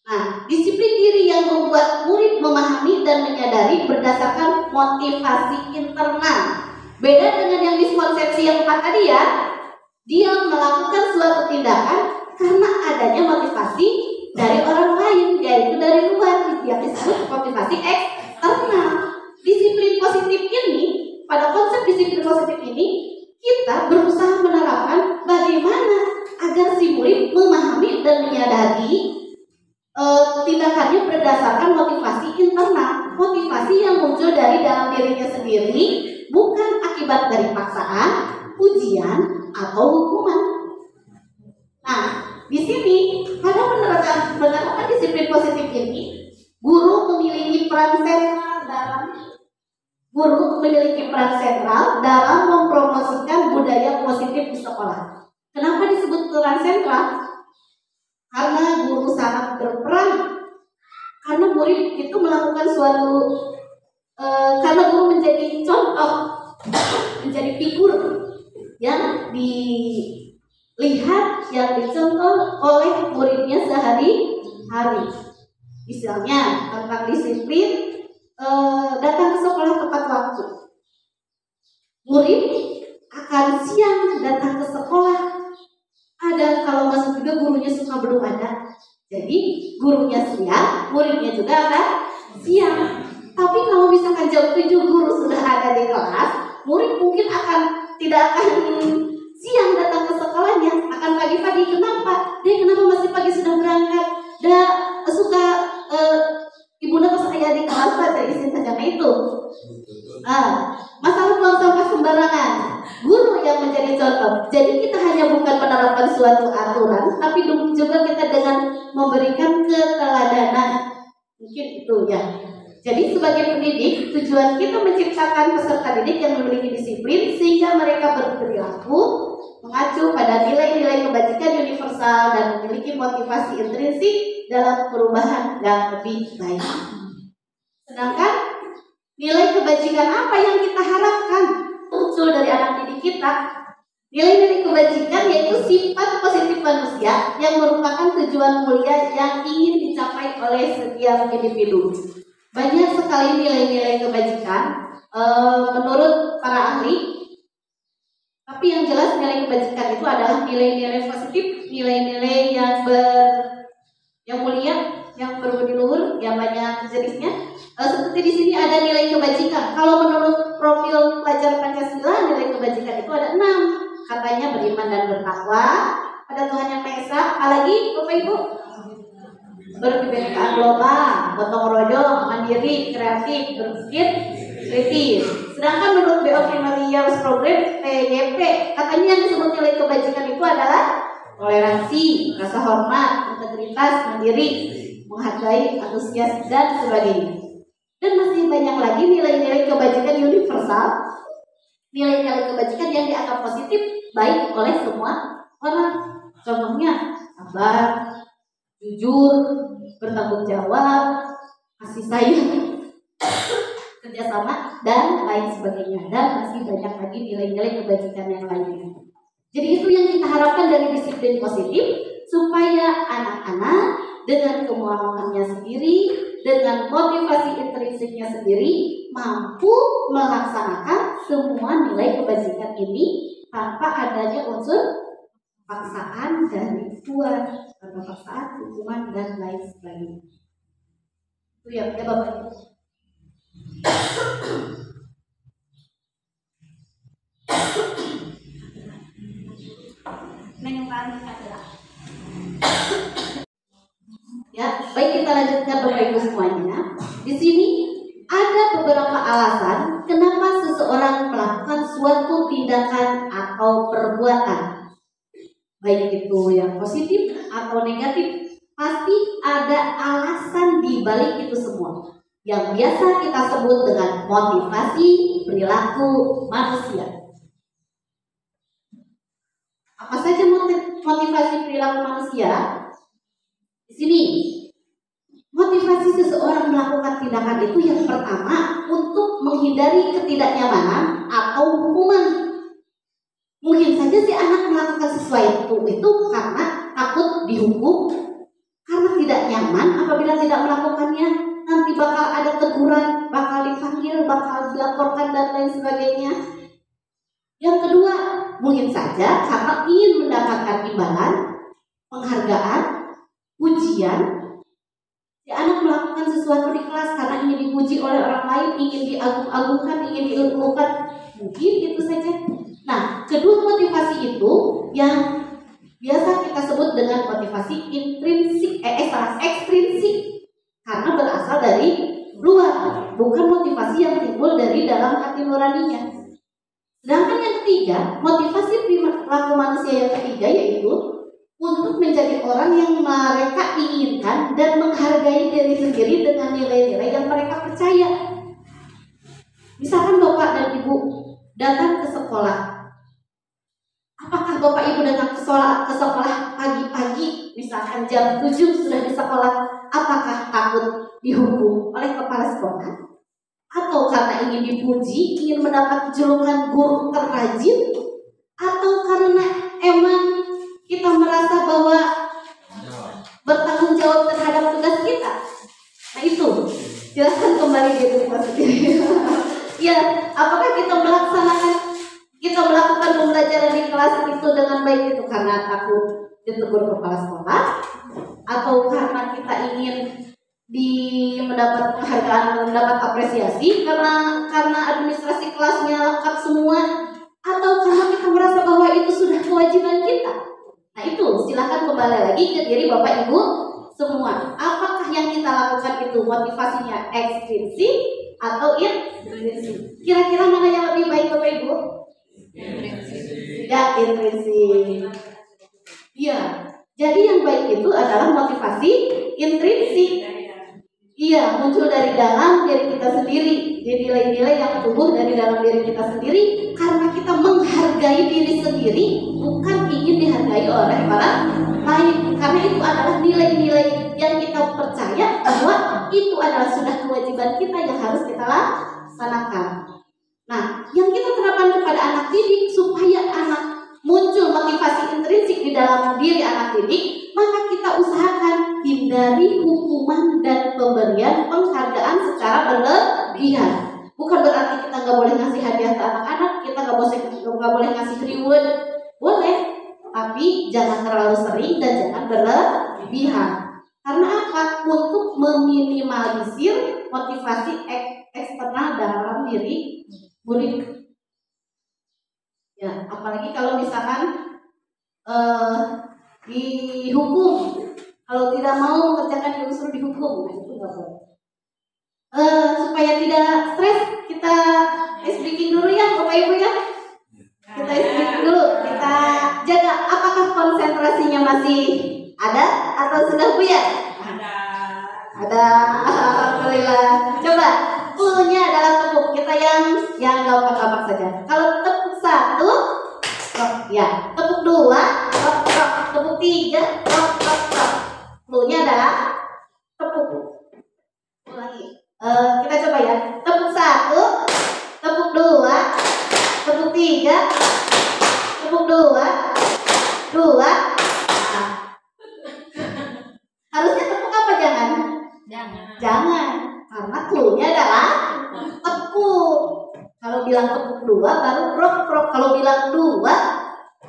Nah, disiplin diri yang membuat murid memahami dan menyadari berdasarkan motivasi internal. Beda dengan yang miskonsepsi yang empat tadi ya. Dia melakukan suatu tindakan karena adanya motivasi dari orang lain, yaitu dari luar, yang disebut motivasi eksternal. Disiplin positif ini, pada konsep disiplin positif ini, kita berusaha menerapkan bagaimana agar si murid memahami dan menyadari tindakannya berdasarkan motivasi internal, motivasi yang muncul dari dalam dirinya sendiri, bukan akibat dari paksaan, ujian, atau hukuman. Nah, di sini pada penerapan disiplin positif ini, guru memiliki peran sentral dalam mempromosikan budaya positif di sekolah. Kenapa disebut peran sentral? Karena guru sangat berperan. Karena murid itu melakukan suatu, karena guru menjadi contoh, menjadi figur yang dilihat, yang dicontoh oleh muridnya sehari-hari. Misalnya tentang disiplin, datang ke sekolah tepat waktu. Murid akan siang datang ke sekolah. Ada kalau masuk juga gurunya suka belum ada. Jadi gurunya siang, muridnya juga akan siang. Tapi kalau misalkan jam 7 guru sudah ada di kelas, murid mungkin tidak akan siang datang ke sekolahnya, akan pagi-pagi. Kenapa? Kenapa masih pagi sudah berangkat? Suka ibu pas saya di kelas saja izin saja itu. Masalah buang sampah sembarangan, guru yang menjadi contoh. Jadi kita hanya bukan menerapkan suatu aturan, tapi juga kita dengan memberikan keteladanan. Mungkin itu ya. Jadi sebagai pendidik, tujuan kita menciptakan peserta didik yang memiliki disiplin sehingga mereka berperilaku mengacu pada nilai-nilai kebajikan universal dan memiliki motivasi intrinsik dalam perubahan yang lebih baik. Sedangkan nilai kebajikan apa yang kita harapkan muncul dari anak didik kita? Nilai-nilai kebajikan yaitu sifat positif manusia yang merupakan tujuan mulia yang ingin dicapai oleh setiap individu. Banyak sekali nilai-nilai kebajikan menurut para ahli, tapi yang jelas nilai kebajikan itu adalah nilai-nilai positif, nilai-nilai yang mulia, yang berbudi luhur, yang banyak jenisnya. Seperti di sini ada nilai kebajikan. Kalau menurut profil pelajar Pancasila, nilai kebajikan itu ada 6. Katanya beriman dan bertakwa pada Tuhan Yang Maha Esa. Apalagi Bapak Ibu? Berkebinekaan global, gotong royong, mandiri, kreatif, berpikir kritis. Sedangkan menurut BO Primary Years Program PYP, katanya yang disebut nilai kebajikan itu adalah toleransi, rasa hormat, integritas, mandiri, menghargai, antusias, dan sebagainya. Dan masih banyak lagi nilai-nilai kebajikan universal, nilai-nilai kebajikan yang dianggap positif baik oleh semua orang. Contohnya sabar, jujur, bertanggung jawab, kasih sayang, kerjasama, dan lain sebagainya. Dan masih banyak lagi nilai-nilai kebajikan yang lainnya. Jadi itu yang kita harapkan dari disiplin positif, supaya anak-anak dengan kemauannya sendiri, dengan motivasi intrinsiknya sendiri, mampu melaksanakan semua nilai kebajikan ini tanpa adanya unsur paksaan dari luar, tanpa paksaan, hukuman, dan lain sebagainya. Itu ya Bapak Ibu. Ya, baik, kita lanjutkan Bapak Ibu semuanya. Di sini ada beberapa alasan kenapa seseorang melakukan suatu tindakan atau perbuatan, baik itu yang positif atau negatif. Pasti ada alasan di balik itu semua, yang biasa kita sebut dengan motivasi perilaku manusia. Apa saja motivasi perilaku manusia? Di sini, motivasi seseorang melakukan tindakan itu yang pertama untuk menghindari ketidaknyamanan atau hukuman. Mungkin saja si anak melakukan sesuatu itu karena takut dihukum, karena tidak nyaman apabila tidak melakukannya, nanti bakal ada teguran, bakal dipanggil, bakal dilaporkan, dan lain sebagainya. Yang kedua, mungkin saja karena ingin mendapatkan imbalan, penghargaan, pujian. Si anak melakukan sesuatu di kelas karena ingin dipuji oleh orang lain, ingin diagung-agungkan, ingin diilmukan. Mungkin itu saja. Nah, kedua motivasi itu yang biasa kita sebut dengan motivasi ekstrinsik, karena berasal dari luar, bukan motivasi yang timbul dari dalam hati nuraninya. Sedangkan yang ketiga, motivasi perilaku manusia yang ketiga yaitu untuk menjadi orang yang mereka inginkan dan menghargai diri sendiri dengan nilai-nilai yang mereka percaya. Misalkan Bapak dan Ibu datang ke sekolah. Apakah Bapak Ibu datang ke sekolah pagi-pagi, misalkan jam 7 sudah di sekolah, apakah takut dihukum oleh kepala sekolah? Atau karena ingin dipuji, ingin mendapat julukan guru terrajin? Atau karena emang kita merasa bahwa bertanggung jawab terhadap tugas kita? Nah itu, jelaskan kembali diri kita sendiri. Ya, apakah kita melakukan pembelajaran di kelas itu dengan baik itu karena takut ditegur kepala sekolah, atau karena kita ingin mendapat penghargaan, mendapat apresiasi karena administrasi kelasnya lengkap semua, atau karena kita merasa bahwa itu sudah kewajiban kita? Nah itu, silakan kembali lagi ke diri Bapak Ibu semua. Apakah yang kita lakukan itu motivasinya ekstrinsik atau intrinsik? Kira-kira mana yang lebih baik Bapak Ibu? Ya, intrinsik. Iya. Jadi yang baik itu adalah motivasi intrinsik. Iya, muncul dari dalam diri kita sendiri. Jadi nilai-nilai yang tumbuh dari dalam diri kita sendiri karena kita menghargai dari diri sendiri, bukan ingin dihargai oleh orang lain. Karena itu adalah nilai-nilai yang kita percaya bahwa itu adalah sudah kewajiban kita yang harus kita laksanakan. Nah, yang kita terapkan kepada anak didik supaya anak muncul motivasi intrinsik di dalam diri anak didik, maka kita usahakan hindari hukuman dan pemberian penghargaan secara berlebihan. Bukan berarti kita nggak boleh ngasih hadiah ke anak-anak, kita nggak boleh ngasih reward, boleh, tapi jangan terlalu sering dan jangan berlebihan. Karena apa? Untuk meminimalisir motivasi eksternal dalam diri murid. Ya, apalagi kalau misalkan dihukum, kalau tidak mau mengerjakan yang disuruh dihukum, nah itu nggak boleh. Supaya tidak stres, kita ice breaking dulu ya Bapak Ibu ya. Kita ice breaking dulu, kita jaga apakah konsentrasinya masih ada atau sudah buyar? Ada, alhamdulillah. Coba, cluenya adalah tepuk. Kita yang gampang-gampang saja. Kalau tepuk 1, rock, ya. Tepuk 2, rock, rock. Tepuk 3, rock, rock, rock. Cluenya adalah tepuk. Ulangi. Kita coba ya. Tepuk 1, tepuk 2, tepuk 3, tepuk 2. Nah. Harusnya tepuk apa jangan? Jangan. Karena cluenya adalah tepuk. Kalau bilang tepuk 2 baru rock rock. Kalau bilang 2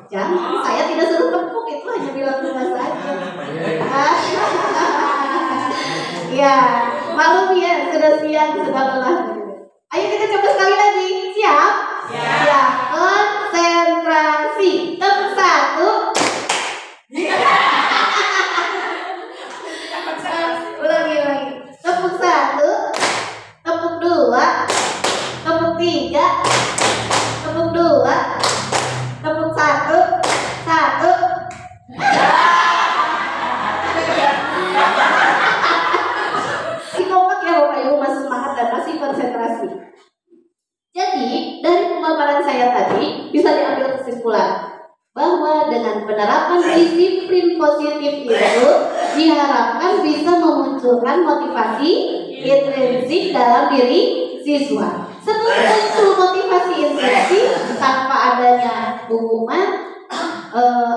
jangan. Saya tidak suruh tepuk, itu hanya bilang 2 saja. Ya, maklum ya, sudah siang, sudah lelah. Ayo kita coba sekali lagi. Siap? Ya. Konsentrasi. Tepuk 1. Ulangi. Tepuk 1, tepuk 2, tepuk 3, tepuk 2, tepuk 1. Si kompak ya Bapak Ibu, masih semangat dan masih konsentrasi. Jadi dari pemaparan saya tadi bisa diambil kesimpulan bahwa dengan penerapan disiplin positif itu diharapkan bisa memunculkan motivasi intrinsik dalam diri siswa. Setelah muncul motivasi intrinsik tanpa adanya hukuman,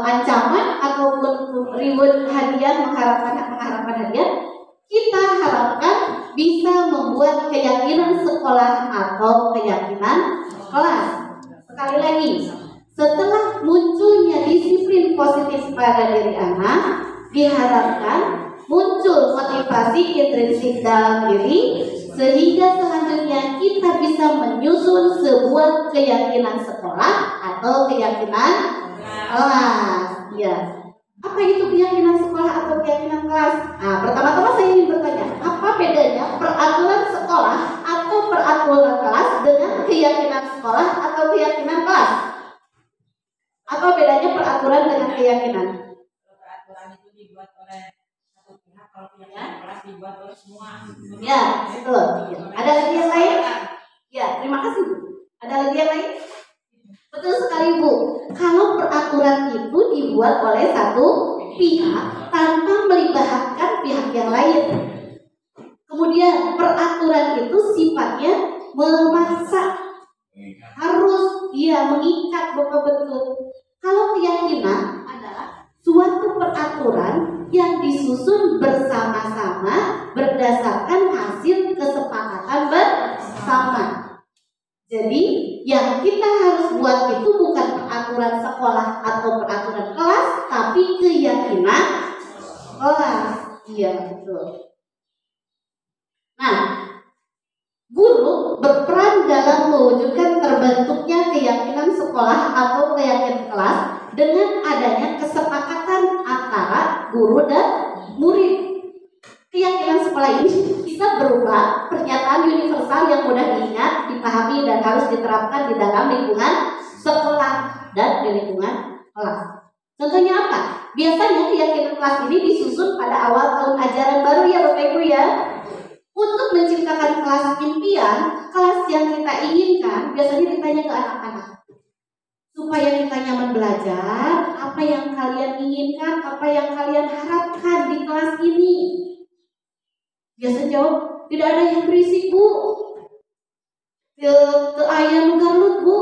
ancaman ataupun reward hadiah, mengharapkan hadiah, kita harapkan bisa membuat keyakinan sekolah atau keyakinan kelas. Sekali lagi, setelah munculnya disiplin positif pada diri anak, diharapkan muncul motivasi intrinsik dalam diri, sehingga selanjutnya kita bisa menyusun sebuah keyakinan sekolah atau keyakinan kelas. Ya, apa itu keyakinan sekolah atau keyakinan kelas? Nah, pertama-tama saya ingin bertanya, apa bedanya peraturan sekolah atau peraturan kelas dengan keyakinan sekolah atau keyakinan kelas? Apa bedanya peraturan dengan keyakinan? Peraturan itu dibuat oleh satu pihak, kalau keyakinan kelas dibuat oleh semua. Ya, betul. Ada lagi yang lain? Ya, terima kasih Bu. Ada lagi yang lain? Betul sekali Bu. Kalau peraturan itu dibuat oleh satu pihak tanpa melibatkan pihak yang lain. Kemudian peraturan itu sifatnya memaksa, harus mengikat betul-betul. Kalau keyakinan adalah suatu peraturan yang disusun bersama-sama berdasarkan hasil kesepakatan bersama. Jadi yang kita harus buat itu bukan peraturan sekolah atau peraturan kelas, tapi keyakinan kelas. Iya, betul. Nah, guru berperan dalam mewujudkan terbentuknya keyakinan sekolah atau keyakinan kelas dengan adanya kesepakatan antara guru dan murid. Keyakinan sekolah ini bisa berupa pernyataan universal yang mudah diingat, dipahami, dan harus diterapkan di dalam lingkungan sekolah dan di lingkungan kelas. Contohnya apa? Biasanya keyakinan kelas ini disusun pada awal tahun ajaran baru ya Bapak Ibu ya. Untuk menciptakan kelas impian, kelas yang kita inginkan, biasanya ditanya ke anak-anak. supaya kita nyaman belajar, apa yang kalian inginkan, apa yang kalian harapkan di kelas ini. Biasa jawab, tidak ada yang berisik Bu, ke ayam garut Bu,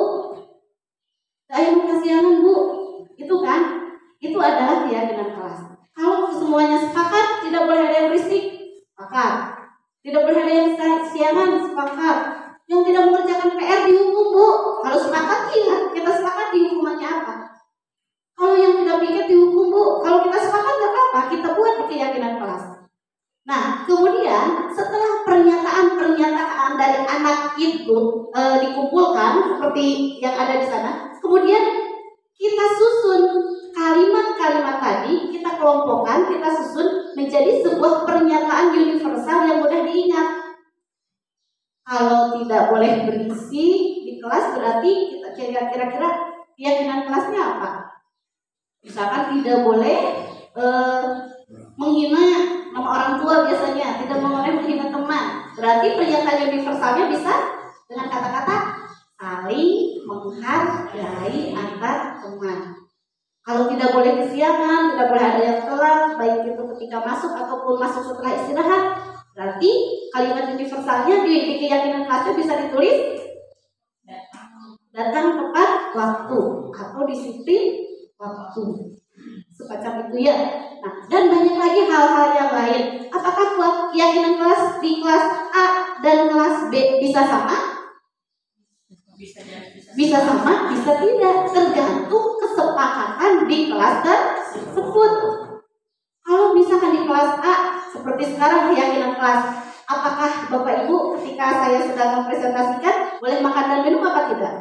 ke ayam kasihangan Bu, itu kan, itu adalah keyakinan kelas. Kalau semuanya sepakat, tidak boleh ada yang berisik, sepakat. Tidak boleh ada yang kasihangan, sepakat. Yang tidak mengerjakan PR dihukum Bu. Kalau sepakat iya, kita sepakat hukumannya apa? Kalau yang tidak pikir dihukum Bu. Kalau kita sepakat nggak apa-apa, kita buat di keyakinan kelas. Nah, kemudian setelah pernyataan-pernyataan dari anak itu dikumpulkan seperti yang ada di sana, kemudian kita susun kalimat-kalimat tadi, kita kelompokkan, kita susun menjadi sebuah pernyataan universal yang mudah diingat. Kalau tidak boleh berisi di kelas, berarti kita kira-kira keyakinan kelasnya apa? Misalkan tidak boleh menghina nama orang tua, biasanya tidak boleh menghina teman. Berarti pernyataan universalnya bisa dengan kata-kata saling menghargai antar teman. Kalau tidak boleh kesiangan, tidak boleh ada yang telat, baik itu ketika masuk ataupun masuk setelah istirahat, berarti kalimat universalnya di keyakinan kelasnya bisa ditulis datang tepat waktu atau disiplin waktu, semacam itu ya. Nah, dan banyak lagi hal-hal yang lain. Apakah keyakinan kelas di kelas A dan kelas B bisa sama? Bisa sama, bisa tidak, tergantung kesepakatan di kelas tersebut. Kalau misalkan di kelas A, seperti sekarang keyakinan kelas, apakah Bapak Ibu ketika saya sedang mempresentasikan boleh makan dan minum apa tidak?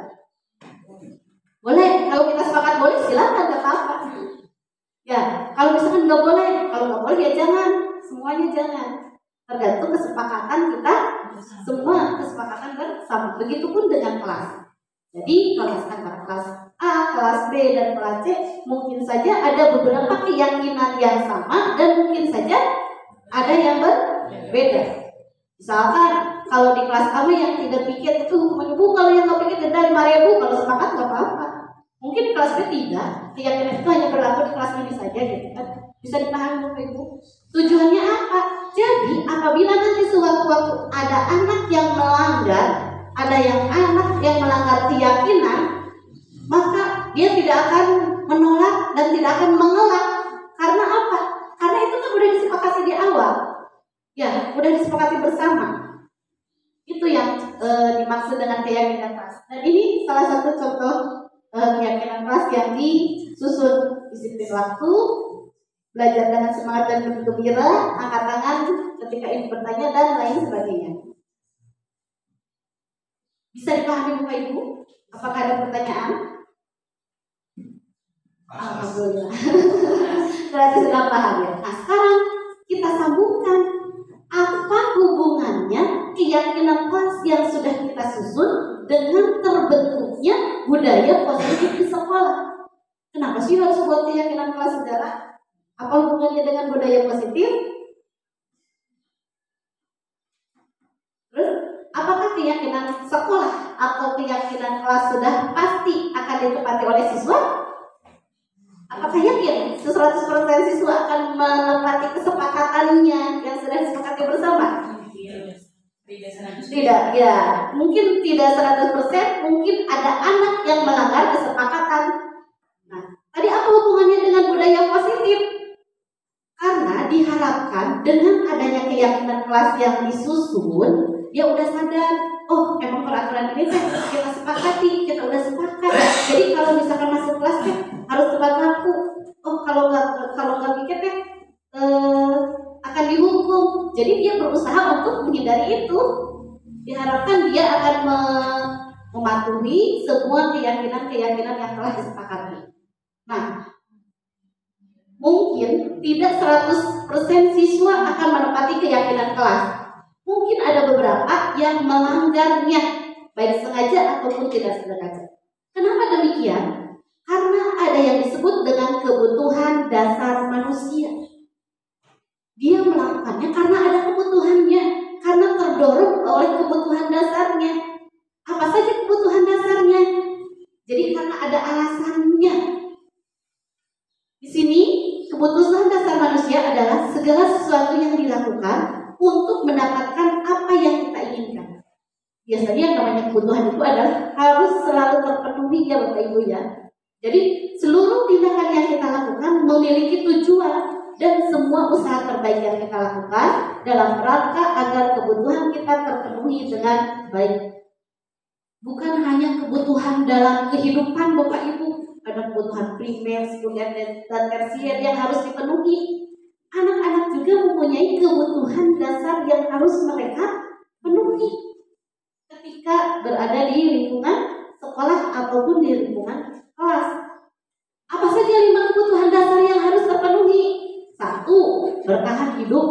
Boleh. Kalau kita sepakat boleh, silakan, nggak apa-apa. Ya, kalau misalkan nggak boleh, kalau nggak boleh ya jangan, semuanya jangan. Tergantung kesepakatan kita, semua kesepakatan bersama. Begitupun dengan kelas. Jadi kelas antara kelas A, kelas B, dan kelas C mungkin saja ada beberapa keyakinan yang sama dan mungkin saja ada yang berbeda. Misalkan kalau di kelas A yang tidak pikir itu hukumannya Bu, kalau yang nggak pikir denda 5.000, kalau sepakat nggak apa-apa. Mungkin di kelas B tidak, keyakinan itu hanya berlaku di kelas ini saja gitu kan. Bisa dipahami Bapak Ibu. Tujuannya apa? Jadi apabila nanti sewaktu-waktu ada anak yang melanggar, ada yang anak yang melanggar keyakinan, maka dia tidak akan menolak dan tidak akan mengelak. Karena apa? Karena itu kan udah disepakati di awal. Ya, udah disepakati bersama. Itu yang dimaksud dengan keyakinan kelas. Dan ini salah satu contoh keyakinan kelas yang disusun: disiplin waktu, belajar dengan semangat dan bergembira, angkat tangan ketika ingin bertanya, dan lain sebagainya. Bisa dipahami Bapak Ibu? Apakah ada pertanyaan? Alhamdulillah. Berarti sudah paham ya. Nah, sekarang kita sambungkan apa hubungannya keyakinan kelas yang sudah kita susun dengan terbentuknya budaya positif di sekolah. Kenapa sih harus buat keyakinan kelas, saudara? Apa hubungannya dengan budaya positif? Terus, apakah keyakinan sekolah atau keyakinan kelas sudah pasti akan ditepati oleh siswa? Apakah yakin 100% siswa akan menepati kesepakatannya yang sudah disepakati bersama? Tidak, ya. Mungkin tidak 100%, mungkin ada anak yang melanggar kesepakatan. Nah, tadi apa hubungannya dengan budaya positif? Karena diharapkan dengan adanya keyakinan kelas yang disusun, dia udah sadar, oh emang peraturan ini kan kita sepakati, kita udah sepakat. Jadi kalau misalkan masuk kelas kan harus tepat waktu. Oh kalau nggak pikir kan akan dihukum. Jadi dia berusaha untuk menghindari itu. Diharapkan dia akan mematuhi semua keyakinan-keyakinan yang telah disepakati. Nah, mungkin tidak 100% siswa akan menepati keyakinan kelas. Mungkin ada beberapa yang melanggarnya, baik sengaja ataupun tidak sengaja. Kenapa demikian? Karena ada yang disebut dengan kebutuhan dasar manusia. Dia melakukannya karena ada kebutuhannya, karena terdorong oleh kebutuhan dasarnya. Apa saja kebutuhan dasarnya? Jadi karena ada ada alasannya. Di sini kebutuhan dasar manusia adalah segala sesuatu yang dilakukan untuk mendapatkan apa yang kita inginkan. Biasanya yang namanya kebutuhan itu adalah harus selalu terpenuhi ya Bapak Ibu ya. Jadi seluruh tindakan yang kita lakukan memiliki tujuan dan semua usaha terbaik yang kita lakukan dalam rangka agar kebutuhan kita terpenuhi dengan baik. Bukan hanya kebutuhan dalam kehidupan Bapak Ibu, ada kebutuhan primer, sekunder, dan tersier yang harus dipenuhi. Anak-anak juga mempunyai kebutuhan dasar yang harus mereka penuhi ketika berada di lingkungan sekolah ataupun di lingkungan kelas. Apa saja 5 kebutuhan dasar yang harus terpenuhi? 1. Bertahan hidup.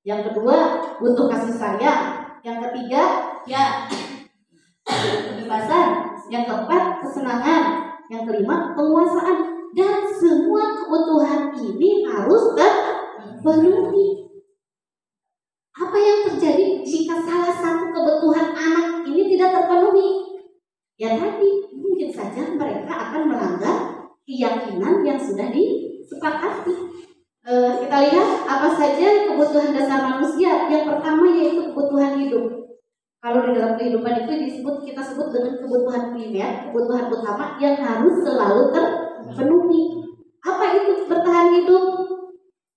Yang kedua, butuh kasih sayang. Yang ketiga, ya kebebasan. Yang keempat, kesenangan. Yang kelima, penguasaan. Dan semua kebutuhan ini harus terpenuhi. Apa yang terjadi jika salah satu kebutuhan anak ini tidak terpenuhi? Ya tadi, mungkin saja mereka akan melanggar keyakinan yang sudah disepakati. Kita lihat apa saja kebutuhan dasar manusia. Yang pertama yaitu kebutuhan hidup. Kalau di dalam kehidupan itu kita sebut dengan kebutuhan primer, kebutuhan utama yang harus selalu terpenuhi. Apa itu bertahan hidup?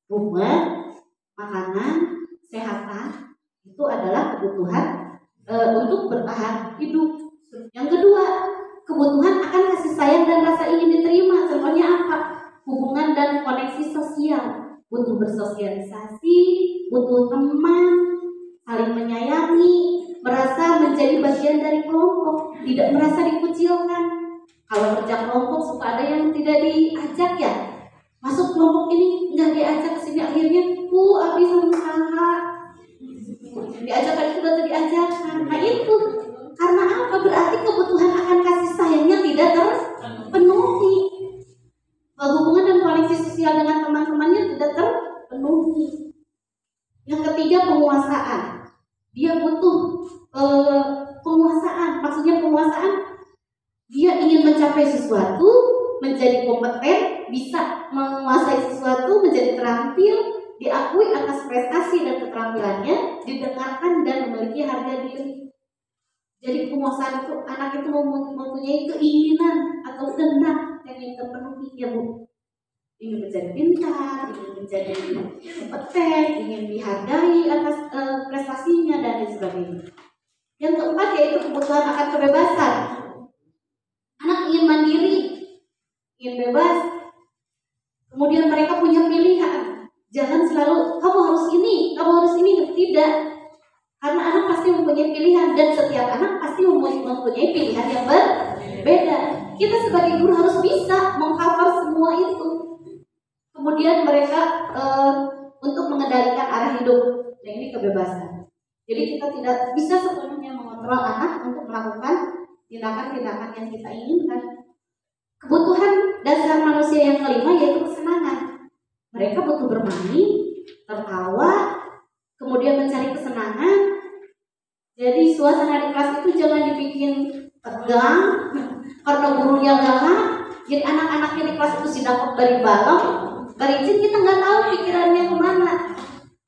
Rumah, makanan, kesehatan, itu adalah kebutuhan untuk bertahan hidup. Yang kedua, kebutuhan akan kasih sayang dan rasa ingin diterima. Contohnya apa? Hubungan dan koneksi sosial. Butuh bersosialisasi, butuh teman, saling menyayangi, merasa menjadi bagian dari kelompok, tidak merasa dikucilkan. Kalau kerja kelompok suka ada yang tidak diajak ya. Masuk kelompok ini nggak diajak ke sini, akhirnya habis sama usaha. Diajak tadi sudah diajarkan. Nah itu karena apa? Berarti kebutuhan akan kasih sayangnya tidak terpenuhi. Hubungan dan koneksi sosial dengan teman-temannya tidak terpenuhi. Yang ketiga, penguasaan. Dia butuh penguasaan. Maksudnya penguasaan, dia ingin mencapai sesuatu, menjadi kompeten, bisa menguasai sesuatu, menjadi terampil, diakui atas prestasi dan keterampilannya, didengarkan dan memiliki harga diri. Jadi penguasaan itu, anak itu mempunyai keinginan atau kehendak yang ingin terpenuhi ya Bu. Ingin menjadi pintar, ingin menjadi kompeten, ingin dihargai atas prestasinya dan lain sebagainya. Yang keempat yaitu kebutuhan akan kebebasan. Anak ingin mandiri, ingin bebas. Kemudian mereka punya pilihan. Jangan selalu kamu harus ini, tidak. Karena anak pasti mempunyai pilihan dan setiap anak pasti mempunyai pilihan yang berbeda. Kita sebagai guru harus bisa mengcover semua itu. Kemudian mereka untuk mengendalikan arah hidup, nah ini kebebasan. Jadi kita tidak bisa sepenuhnya mengontrol anak untuk melakukan tindakan-tindakan yang kita inginkan. Kebutuhan dasar manusia yang kelima yaitu kesenangan. Mereka butuh bermain, tertawa, kemudian mencari kesenangan. Jadi suasana di kelas itu jangan dibikin tegang karena gurunya galak. Jadi anak-anaknya di kelas itu sidang dari balong. Berizin kita nggak tahu pikirannya kemana.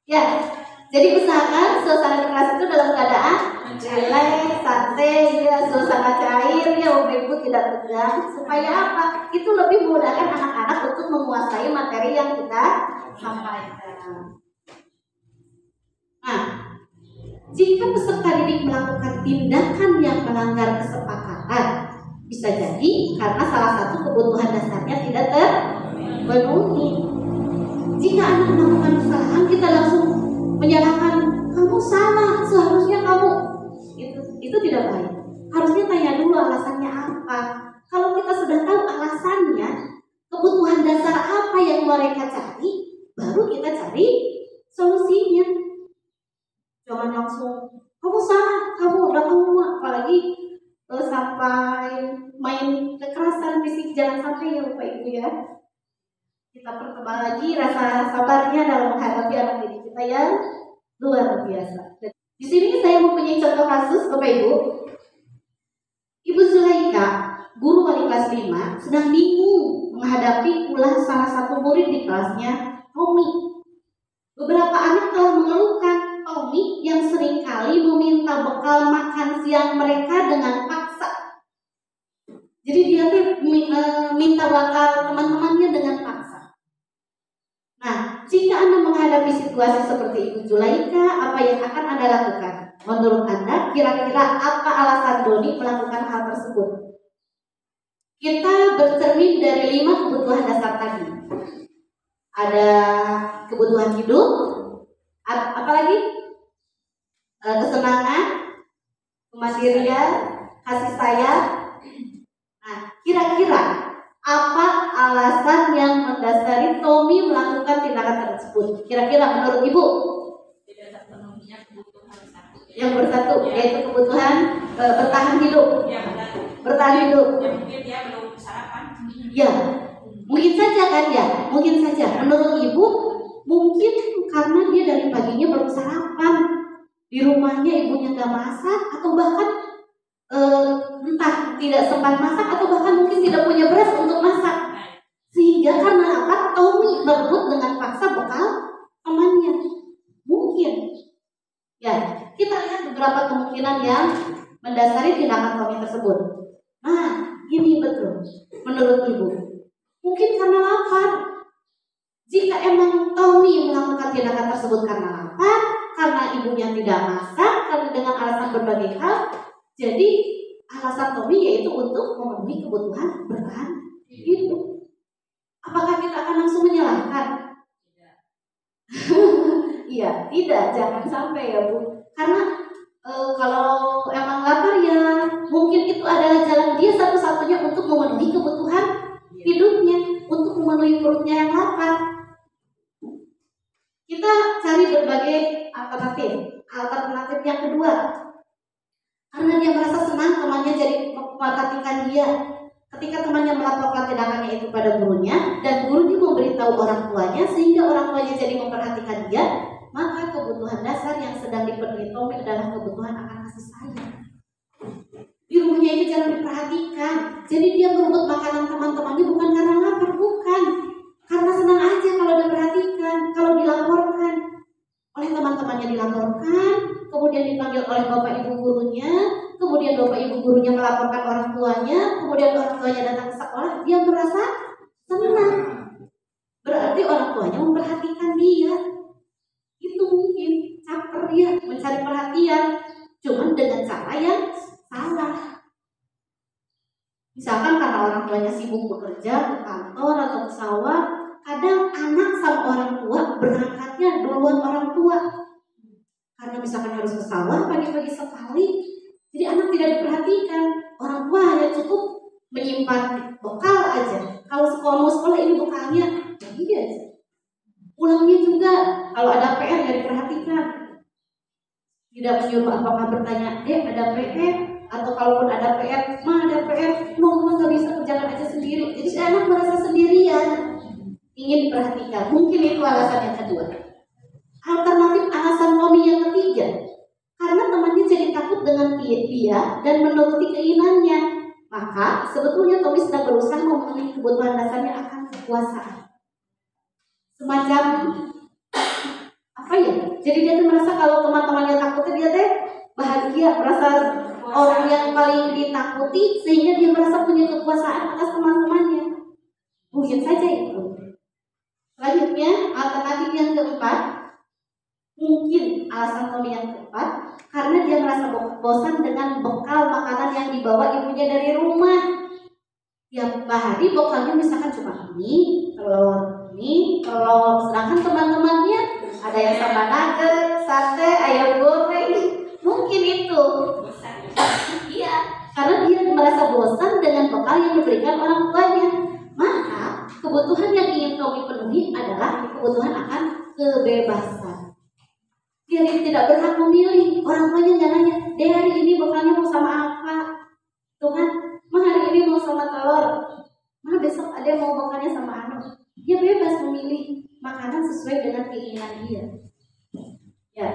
Ya, jadi usahakan suasana di kelas itu dalam keadaan rileks, santai, ya, suasana cair, ya, Ibu tidak tegang. Supaya apa? Itu lebih memudahkan anak-anak untuk menguasai materi yang kita sampaikan. Nah, jika peserta didik melakukan tindakan yang melanggar kesepakatan, bisa jadi karena salah satu kebutuhan dasarnya tidak terpenuhi. Jika anak melakukan kesalahan, kita langsung menyalahkan, kamu salah, seharusnya kamu. Itu tidak baik. Harusnya tanya dulu alasannya apa. Kalau kita sudah tahu alasannya, kebutuhan dasar apa yang mereka cari, baru kita cari solusinya. Jangan langsung, kamu salah, kamu udah kamu, apalagi sampai main kekerasan fisik, jangan sampai ya Bapak Ibu ya. Kita pertebal lagi rasa sabarnya dalam menghadapi anak didik kita yang luar biasa. Di sini saya mempunyai contoh kasus Bapak Ibu. Ibu Zulaika guru wali kelas 5 sedang bingung menghadapi ulah salah satu murid di kelasnya, Tommy. Beberapa anak telah mengeluhkan Tommy yang seringkali meminta bekal makan siang mereka dengan paksa. Jadi dia tuh minta bekal teman-temannya dengan paksa. Nah, jika Anda menghadapi situasi seperti itu, Zulaika, apa yang akan Anda lakukan? Menurut Anda, kira-kira apa alasan Doni melakukan hal tersebut? Kita bercermin dari 5 kebutuhan dasar tadi. Ada kebutuhan hidup, apa lagi? Kesenangan, kemandirian, kasih sayang. Nah, kira-kira apa alasan yang mendasari Tommy melakukan tindakan tersebut? Kira-kira menurut Ibu? Tidak terpenuhinya kebutuhan satu. Yang bersatu, yaitu kebutuhan bertahan hidup. Ya, benar. Bertahan hidup. Ya, mungkin dia belum sarapan. Ya, mungkin saja kan ya, mungkin saja. Menurut Ibu, mungkin karena dia dari paginya belum sarapan, di rumahnya ibunya nggak masak, atau bahkan entah tidak sempat masak, atau bahkan mungkin tidak punya beras untuk masak. Sehingga karena apa? Tommy berebut dengan paksa bekal temannya. Mungkin. Ya, kita lihat beberapa kemungkinan yang mendasari tindakan Tommy tersebut. Nah, ini betul. Menurut Ibu, mungkin karena lapar. Jika emang Tommy melakukan tindakan tersebut karena lapar, karena ibunya tidak masak, karena dengan alasan berbagai hal, jadi alasan Tommy yaitu untuk memenuhi kebutuhan bertahan hidup. Apakah kita akan langsung menyalahkan? Iya, tidak, jangan sampai ya Bu. Karena kalau emang lapar ya mungkin itu adalah jalan dia satu-satunya untuk memenuhi kebutuhan hidupnya, untuk memenuhi perutnya yang lapar. Kita cari berbagai alternatif. Alternatif yang kedua, karena dia merasa senang temannya jadi memperhatikan dia. Ketika temannya melaporkan tindakannya itu pada gurunya dan gurunya memberitahu orang tuanya sehingga orang tuanya jadi memperhatikan dia, maka kebutuhan dasar yang sedang dipenuhi Tommy adalah kebutuhan akan kasih sayang. Di rumahnya itu jarang diperhatikan, jadi dia berebut makanan teman-temannya bukan karena lapar, bukan, karena senang aja kalau diperhatikan, kalau dilaporkan oleh teman-temannya, dilaporkan, kemudian dipanggil oleh bapak ibu gurunya, kemudian bapak ibu gurunya melaporkan orang tuanya, kemudian orang tuanya datang ke sekolah, dia merasa senang. Berarti orang tuanya memperhatikan dia. Itu mungkin caper dia mencari perhatian, cuman dengan cara yang salah. Misalkan karena orang tuanya sibuk bekerja ke kantor atau ke sawah, kadang anak sama orang tua berangkatnya duluan orang tua. Karena misalkan harus ke sawah pagi-pagi sekali, jadi anak tidak diperhatikan. Orang tua hanya cukup menyimpan bekal aja. Kalau mau sekolah ini bekalnya, jadi aja. Pulangnya juga kalau ada PR nggak diperhatikan. Tidak menyuruh apakah bertanya, ada PR, atau kalaupun ada PR, ada PR, mau nggak bisa kerjakan aja sendiri. Jadi si anak merasa sendirian, ingin diperhatikan. Mungkin itu alasan yang kedua. Alternatif alasan Tommy yang ketiga, karena temannya jadi takut dengan dia dan menuruti keinginannya. Maka sebetulnya Tommy sedang berusaha memenuhi kebutuhan dasarnya akan kekuasaan. Semacam apa ya? Jadi dia tuh merasa kalau teman-temannya takutnya dia teh bahagia, merasa orang yang paling ditakuti sehingga dia merasa punya kekuasaan atas teman-temannya. Mungkin saja itu. Selanjutnya alternatif yang keempat, mungkin alasan Tommy yang keempat karena dia merasa bosan dengan bekal makanan yang dibawa ibunya dari rumah. Tiap hari bekalnya misalkan cuma ini, telur, sedangkan teman-temannya ada yang sama nugget, sate, ayam goreng, mungkin itu. Iya, karena dia merasa bosan dengan bekal yang diberikan orang tuanya. Maka kebutuhan yang ingin Tommy penuhi adalah kebutuhan akan kebebasan. Dia tidak berhak memilih. Orang tuanya nggak nanya, "Deh, hari ini bekalnya mau sama apa?" Tuh kan, "Mah, hari ini mau sama telur. Mah, besok ada mau bekalnya sama anu." Dia bebas memilih makanan sesuai dengan keinginan dia. Ya,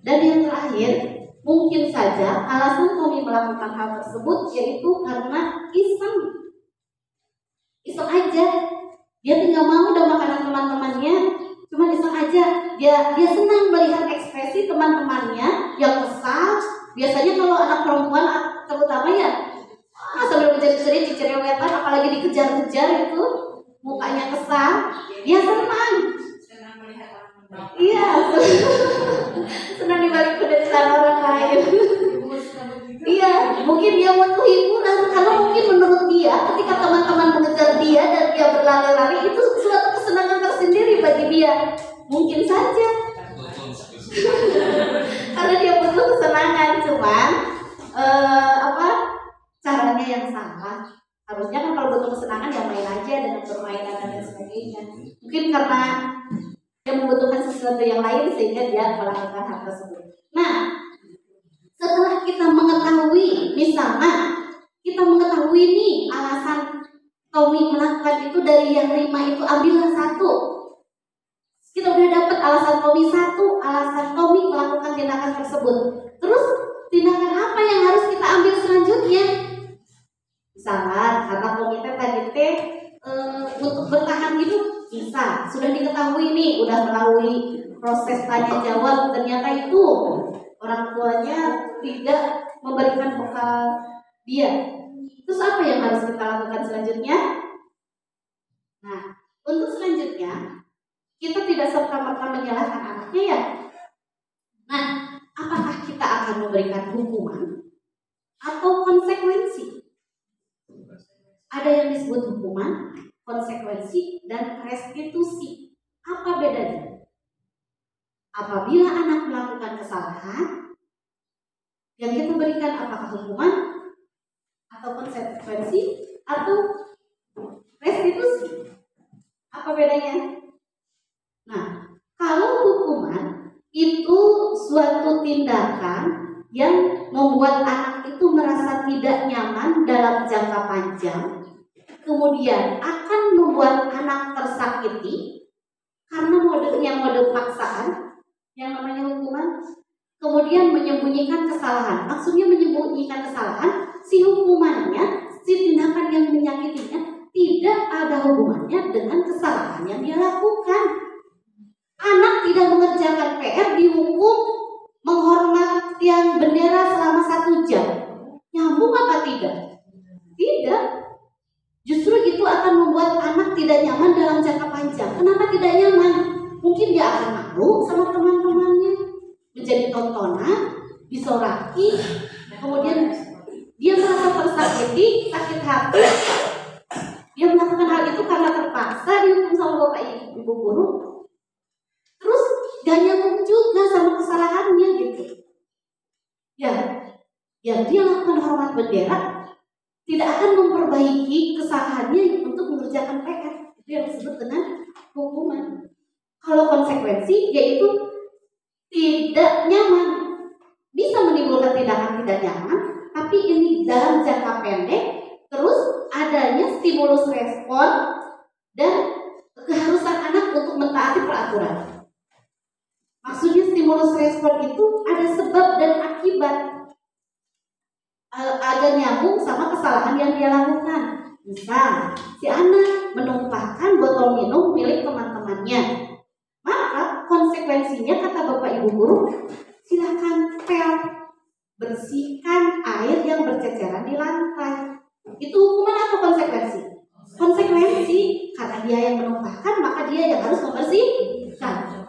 dan yang terakhir, Mungkin saja alasan Tommy melakukan hal tersebut yaitu karena iseng. Iseng aja. Dia tinggal mau udah makanan teman-temannya, cuma iseng aja. Dia senang melihat ekspresi teman-temannya yang kesal. Biasanya kalau anak perempuan terutama ya sambil menjerit-jerit, dicerewetan, apalagi dikejar-kejar itu mukanya kesal, dia senang. Senang melihat orang menang. Iya, senang dibalik penderitaan orang lain. Iya, mungkin dia butuh hiburan. Karena mungkin menurut dia, ketika teman-teman mengejar dia dan dia berlari-lari, itu suatu kesenangan tersendiri bagi dia. Mungkin saja. Karena dia butuh kesenangan, cuman caranya yang salah. Harusnya kan kalau butuh kesenangan ya main aja dengan permainan dan lain sebagainya. Mungkin karena dia membutuhkan sesuatu yang lain sehingga dia melakukan hal tersebut. Nah, setelah kita mengetahui, misalnya kita mengetahui nih alasan Tommy melakukan itu dari yang 5 itu, ambillah 1. Kita udah dapat alasan Tommy 1, alasan Tommy melakukan tindakan tersebut. Terus tindakan apa yang harus kita ambil selanjutnya? Misalnya karena Tommy tadi untuk bertahan hidup bisa, sudah diketahui nih, udah melalui proses tanya jawab, ternyata itu orang tuanya tidak memberikan bekal dia. Terus apa yang harus kita lakukan selanjutnya? Nah, untuk selanjutnya kita tidak serta-merta menyalahkan anaknya ya. Nah, apakah kita akan memberikan hukuman atau konsekuensi? Ada yang disebut hukuman, konsekuensi, dan restitusi. Apa bedanya? Apabila anak melakukan kesalahan, yang kita berikan apakah hukuman atau konsekuensi atau restitusi? Apa bedanya? Nah, kalau hukuman itu suatu tindakan yang membuat anak itu merasa tidak nyaman dalam jangka panjang, kemudian akan membuat anak tersakiti karena modenya mode paksaan, yang namanya hukuman, kemudian menyembunyikan kesalahan. Maksudnya menyembunyikan kesalahan, si hukumannya, si tindakan yang menyakitinya tidak ada hubungannya dengan kesalahan yang dia lakukan. Anak tidak mengerjakan PR dihukum menghormat tiang bendera selama 1 jam. Nyambung apa tidak? Tidak. Justru itu akan membuat anak tidak nyaman dalam jangka panjang. Kenapa tidak nyaman? Mungkin dia akan malu sama teman-temannya, menjadi tontonan, disoraki, kemudian dia merasa tersakiti, sakit hati. Dia melakukan hal itu karena terpaksa dihukum sama bapak ibu guru. Terus gak nyambung juga sama kesalahannya gitu. Ya, yang dia lakukan hormat bendera tidak akan memperbaiki kesalahannya untuk mengerjakan PR. Itu yang disebut dengan hukuman. Kalau konsekuensi yaitu tidak nyaman, bisa menimbulkan tindakan tidak nyaman, tapi ini dalam jangka pendek. Terus adanya stimulus respon dan keharusan anak untuk mentaati peraturan. Maksudnya stimulus respon itu ada sebab dan akibat, agar nyambung sama kesalahan yang dia lakukan. Misal si anak menumpahkan botol minum milik teman-temannya, maka konsekuensinya kata bapak ibu guru, silakan pel, bersihkan air yang berceceran di lantai. Itu hukuman atau konsekuensi? Konsekuensi, karena dia yang menumpahkan maka dia yang harus membersihkan.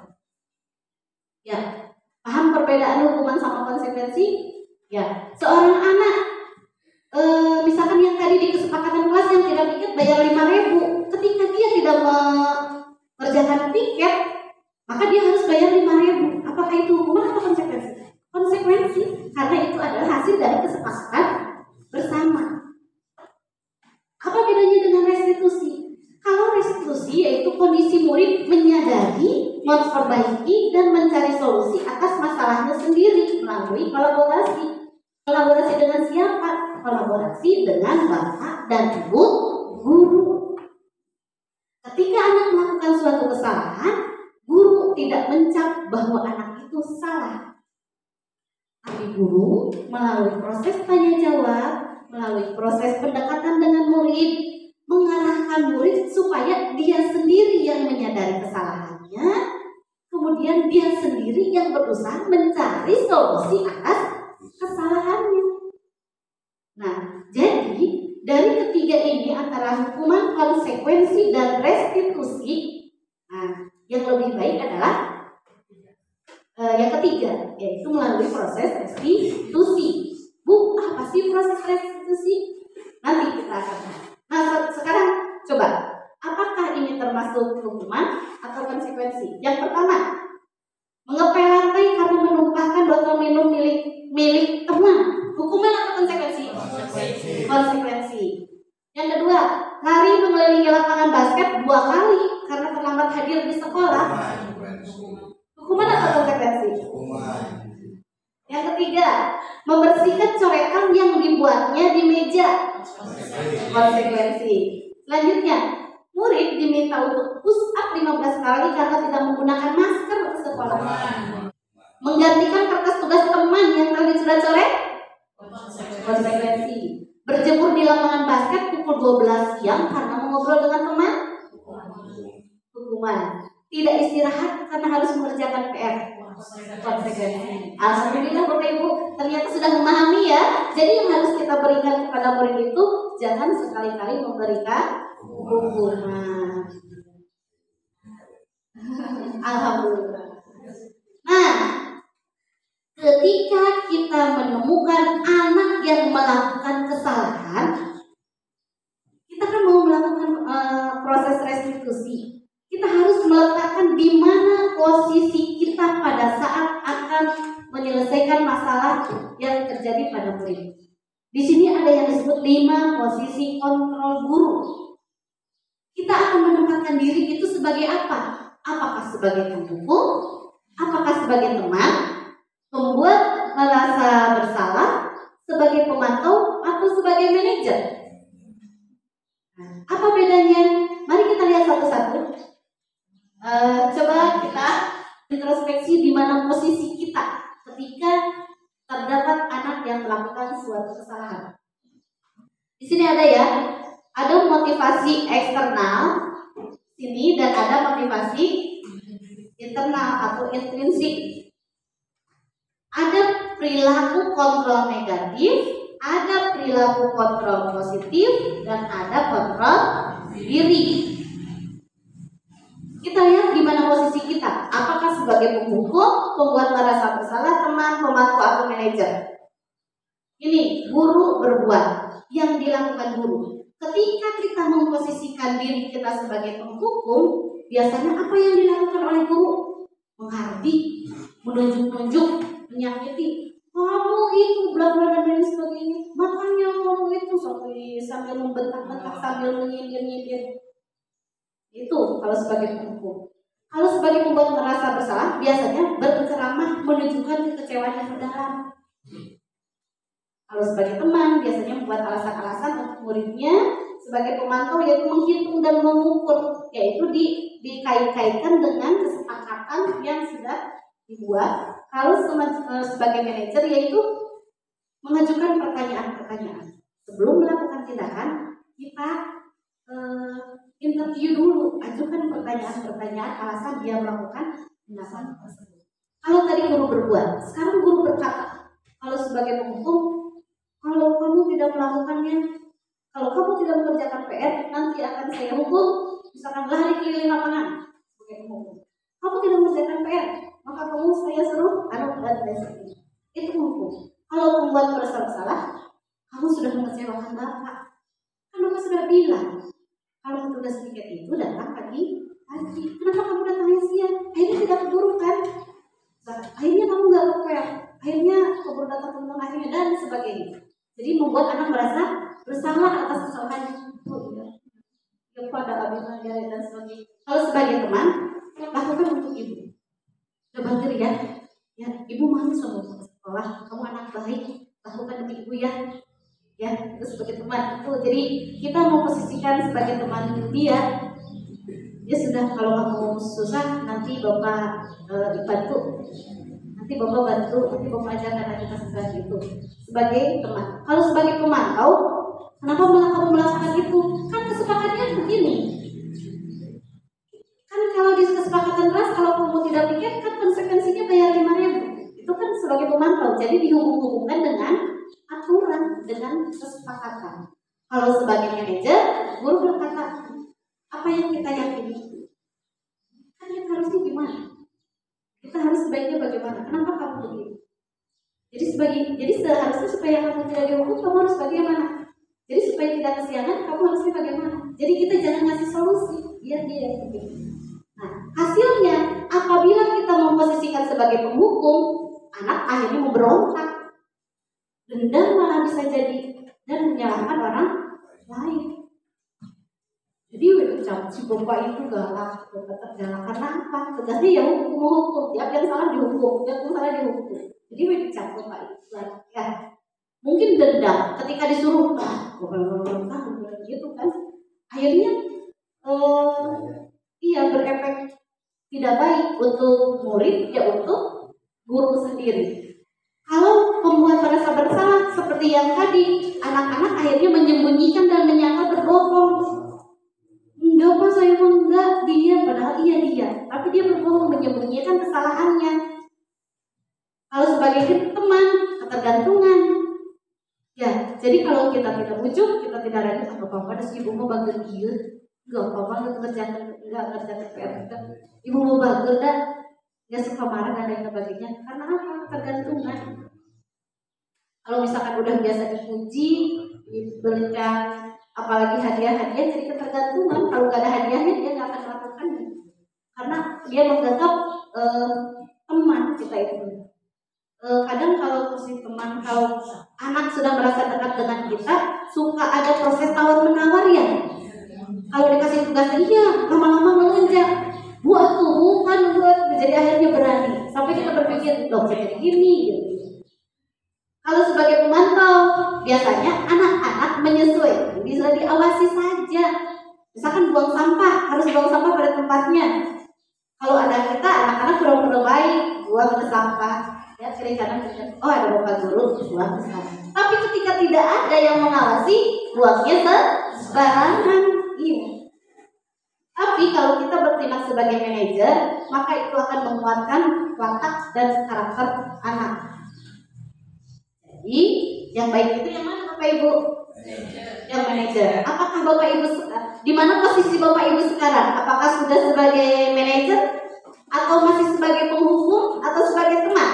Ya, paham perbedaan hukuman sama konsekuensi? Ya, seorang anak misalkan yang tadi di kesepakatan kelas yang tidak tiket bayar 5.000, ketika dia tidak mengerjakan tiket maka dia harus bayar 5.000. Apakah itu hukuman atau konsekuensi? Konsekuensi, karena itu adalah hasil dari kesepakatan bersama. Apa bedanya dengan restitusi? Kalau restitusi yaitu kondisi murid menyadari, memperbaiki, dan mencari solusi atas masalahnya sendiri melalui kolaborasi. Kolaborasi dengan siapa? Kolaborasi dengan bapak dan ibu guru. Ketika anak melakukan suatu kesalahan, guru tidak mencap bahwa anak itu salah, tapi guru melalui proses tanya jawab, melalui proses pendekatan dengan murid, mengarahkan murid supaya dia sendiri yang menyadari kesalahannya, kemudian dia sendiri yang berusaha mencari solusi atas kesalahannya. Nah, jadi dari ketiga ini antara hukuman, konsekuensi, dan restitusi, nah, yang lebih baik adalah yang ketiga, yaitu melalui proses restitusi. Bu, apa sih proses restitusi? Nanti kita akan bahas. Nah, sekarang coba, apakah ini termasuk hukuman atau konsekuensi? Yang pertama, mengepel lantai karena menumpahkan botol minum milik teman. Hukuman atau konsekuensi? Konsekuensi. Yang kedua, lari mengelilingi lapangan basket 2 kali karena terlambat hadir di sekolah. Hukuman atau konsekuensi? Yang ketiga, membersihkan coretan yang dibuatnya di meja. Konsekuensi. Selanjutnya, murid diminta untuk push up 15 kali karena tidak menggunakan masker di sekolah. Menggantikan kertas tugas teman yang tadi sudah coret. Konsekuensi. Berjemur di lapangan basket pukul 12 siang karena mengobrol dengan teman. Hukuman. Tidak istirahat karena harus mengerjakan PR. Konsekuensi. Alhamdulillah Bapak Ibu ternyata sudah memahami ya. Jadi yang harus kita berikan kepada murid itu jangan sekali-kali memberikan hukuman. Alhamdulillah. Nah, ketika kita menemukan anak yang melakukan kesalahan, kita kan mau melakukan proses restitusi. Kita harus meletakkan di mana posisi kita pada saat akan menyelesaikan masalah yang terjadi pada murid. Di sini ada yang disebut 5 posisi kontrol guru. Kita akan menempatkan diri itu sebagai apa? Apakah sebagai pendukung? Apakah sebagai teman? Membuat merasa bersalah? Sebagai pemantau? Atau sebagai manajer? Nah, apa bedanya? Mari kita lihat satu-satu. Coba kita introspeksi di mana posisi kita ketika terdapat anak yang melakukan suatu kesalahan. Di sini ada ya, ada motivasi eksternal sini dan ada motivasi internal atau intrinsik. Ada perilaku kontrol negatif, ada perilaku kontrol positif, dan ada kontrol diri. Kita lihat di mana posisi kita. Apakah sebagai penghukum, pembuat merasa bersalah, teman, pemantau, atau manajer? Ini guru berbuat. Yang dilakukan guru. Ketika kita memposisikan diri kita sebagai penghukum, biasanya apa yang dilakukan oleh guru? Menghardik, menunjuk-nunjuk, menyakiti. Kamu itu bla bla dan lain sebagainya. Makanya kamu itu sambil membentak-bentak, sambil menyindir-nyindir. Itu kalau sebagai penghukum. Kalau sebagai pembuat merasa bersalah, biasanya berceramah menunjukkan kekecewaan yang mendalam. Kalau sebagai teman, biasanya membuat alasan-alasan untuk muridnya. Sebagai pemantau, yaitu menghitung dan mengukur, yaitu dikait-kaitkan dengan kesepakatan yang sudah dibuat. Kalau sebagai manajer, yaitu mengajukan pertanyaan-pertanyaan. Sebelum melakukan tindakan, kita interview dulu, ajukan pertanyaan-pertanyaan alasan dia melakukan tindakan tersebut. Kalau tadi guru berbuat, sekarang guru berkata, kalau sebagai penghukum, kalau kamu tidak melakukannya, kalau kamu tidak mengerjakan PR, nanti akan saya hukum, misalkan lari keliling lapangan sebagai penghukum. Kamu tidak mengerjakan PR, maka kamu saya suruh dan sebagainya. Itu penghukum. Kalau membuat merasa bersalah, kamu sudah mengecewakan Bapak. Kan Bapak sudah bilang, kalau tugas tiket itu datang pagi. Kenapa kamu datangnya siang? Akhirnya tidak keburu kan? Akhirnya kamu nggak PR. Akhirnya keburu datang teman akhirnya dan sebagainya. Jadi membuat anak merasa bersalah atas kesalahannya. Oh iya, kepada abimana dan sebagainya. Kalau sebagai teman, lakukan untuk ibu. Coba ya, ibu mau sama sekolah. Kamu anak baik, lakukan demi ibu ya. Ya, itu sebagai teman. Jadi kita memposisikan sebagai teman dia. Ya sudah, kalau kamu susah nanti Bapak bantu. Nanti Bapak bantu, nanti Bapak ajarkan lagi seperti itu sebagai teman. Kalau sebagai pemantau, kenapa malah kamu melakukan itu? Kan kesepakatannya begini. Kan kalau di kesepakatan kelas, kalau kamu tidak pikir, kan konsekuensinya bayar 5.000. Itu kan sebagai pemantau. Jadi dihubung-hubungkan dengan aturan, dengan kesepakatan. Kalau sebagai manajer, guru berkata, apa yang kita yakini? Kan kita harusnya gimana? Kita harus sebaiknya bagaimana? Kenapa kamu begini? Jadi seharusnya supaya kamu tidak dihukum, kamu harus bagaimana? Jadi supaya tidak kesiangan, kamu harusnya bagaimana? Jadi kita jangan ngasih solusi, biar dia yang begini. Nah, hasilnya apabila kita memposisikan sebagai penghukum, anak akhirnya memberontak, dendam malah bisa jadi dan menyalahkan orang lain. Jadi ucap si bapak itu galak, tetap galak karena apa? Tegasnya ya hukum, tiap yang salah dihukum, tiap yang salah dihukum. Jadi ucap bapak itu ya mungkin dendam ketika disuruh gitu kan, akhirnya berefek tidak baik untuk murid ya untuk guru sendiri. Kalau pembuat merasa bersalah seperti yang tadi, anak-anak akhirnya menyembunyikan dan menyangka berbohong. Enggak Pak, saya enggak, dia padahal iya dia, tapi dia berbohong menyembunyikan kesalahannya. Kalau sebagai teman, ketergantungan. Ya, jadi kalau kita tidak bujuk, kita tidak lagi apa-apa, ada si ibu mau bager dia, enggak apa-apa, enggak ngerjakan PR kita. Ibu mau bager dah, dia suka marah dan lain sebagainya. Karena apa? Ketergantungan. Kalau misalkan udah biasa dipuji, diberikan apalagi hadiah-hadiah, jadi ketergantungan. Kalau nggak ada hadiahnya dia nggak akan melakukannya, karena dia menganggap teman kita itu. Kadang kalau si teman, kalau anak sudah merasa dekat dengan kita, suka ada proses tawar menawar ya. Kalau dikasih tugas iya, lama-lama melonjak, buat jadi akhirnya berani. Sampai kita berpikir, loh jadi gini gitu. Kalau sebagai pemantau, biasanya anak-anak menyesuaikan, bisa diawasi saja. Misalkan buang sampah, harus buang sampah pada tempatnya. Kalau ada kita, anak-anak pura-pura baik, buang ke sampah. Ya, kiri kanan, oh ada bapak guru, buang ke sana. Tapi ketika tidak ada yang mengawasi, buangnya sembarangan. Iya. Tapi kalau kita bertindak sebagai manajer, maka itu akan menguatkan watak dan karakter anak. Jadi yang baik itu yang mana Bapak Ibu? Yang manajer. Apakah Bapak Ibu di mana posisi Bapak Ibu sekarang? Apakah sudah sebagai manajer atau masih sebagai penghukum atau sebagai teman?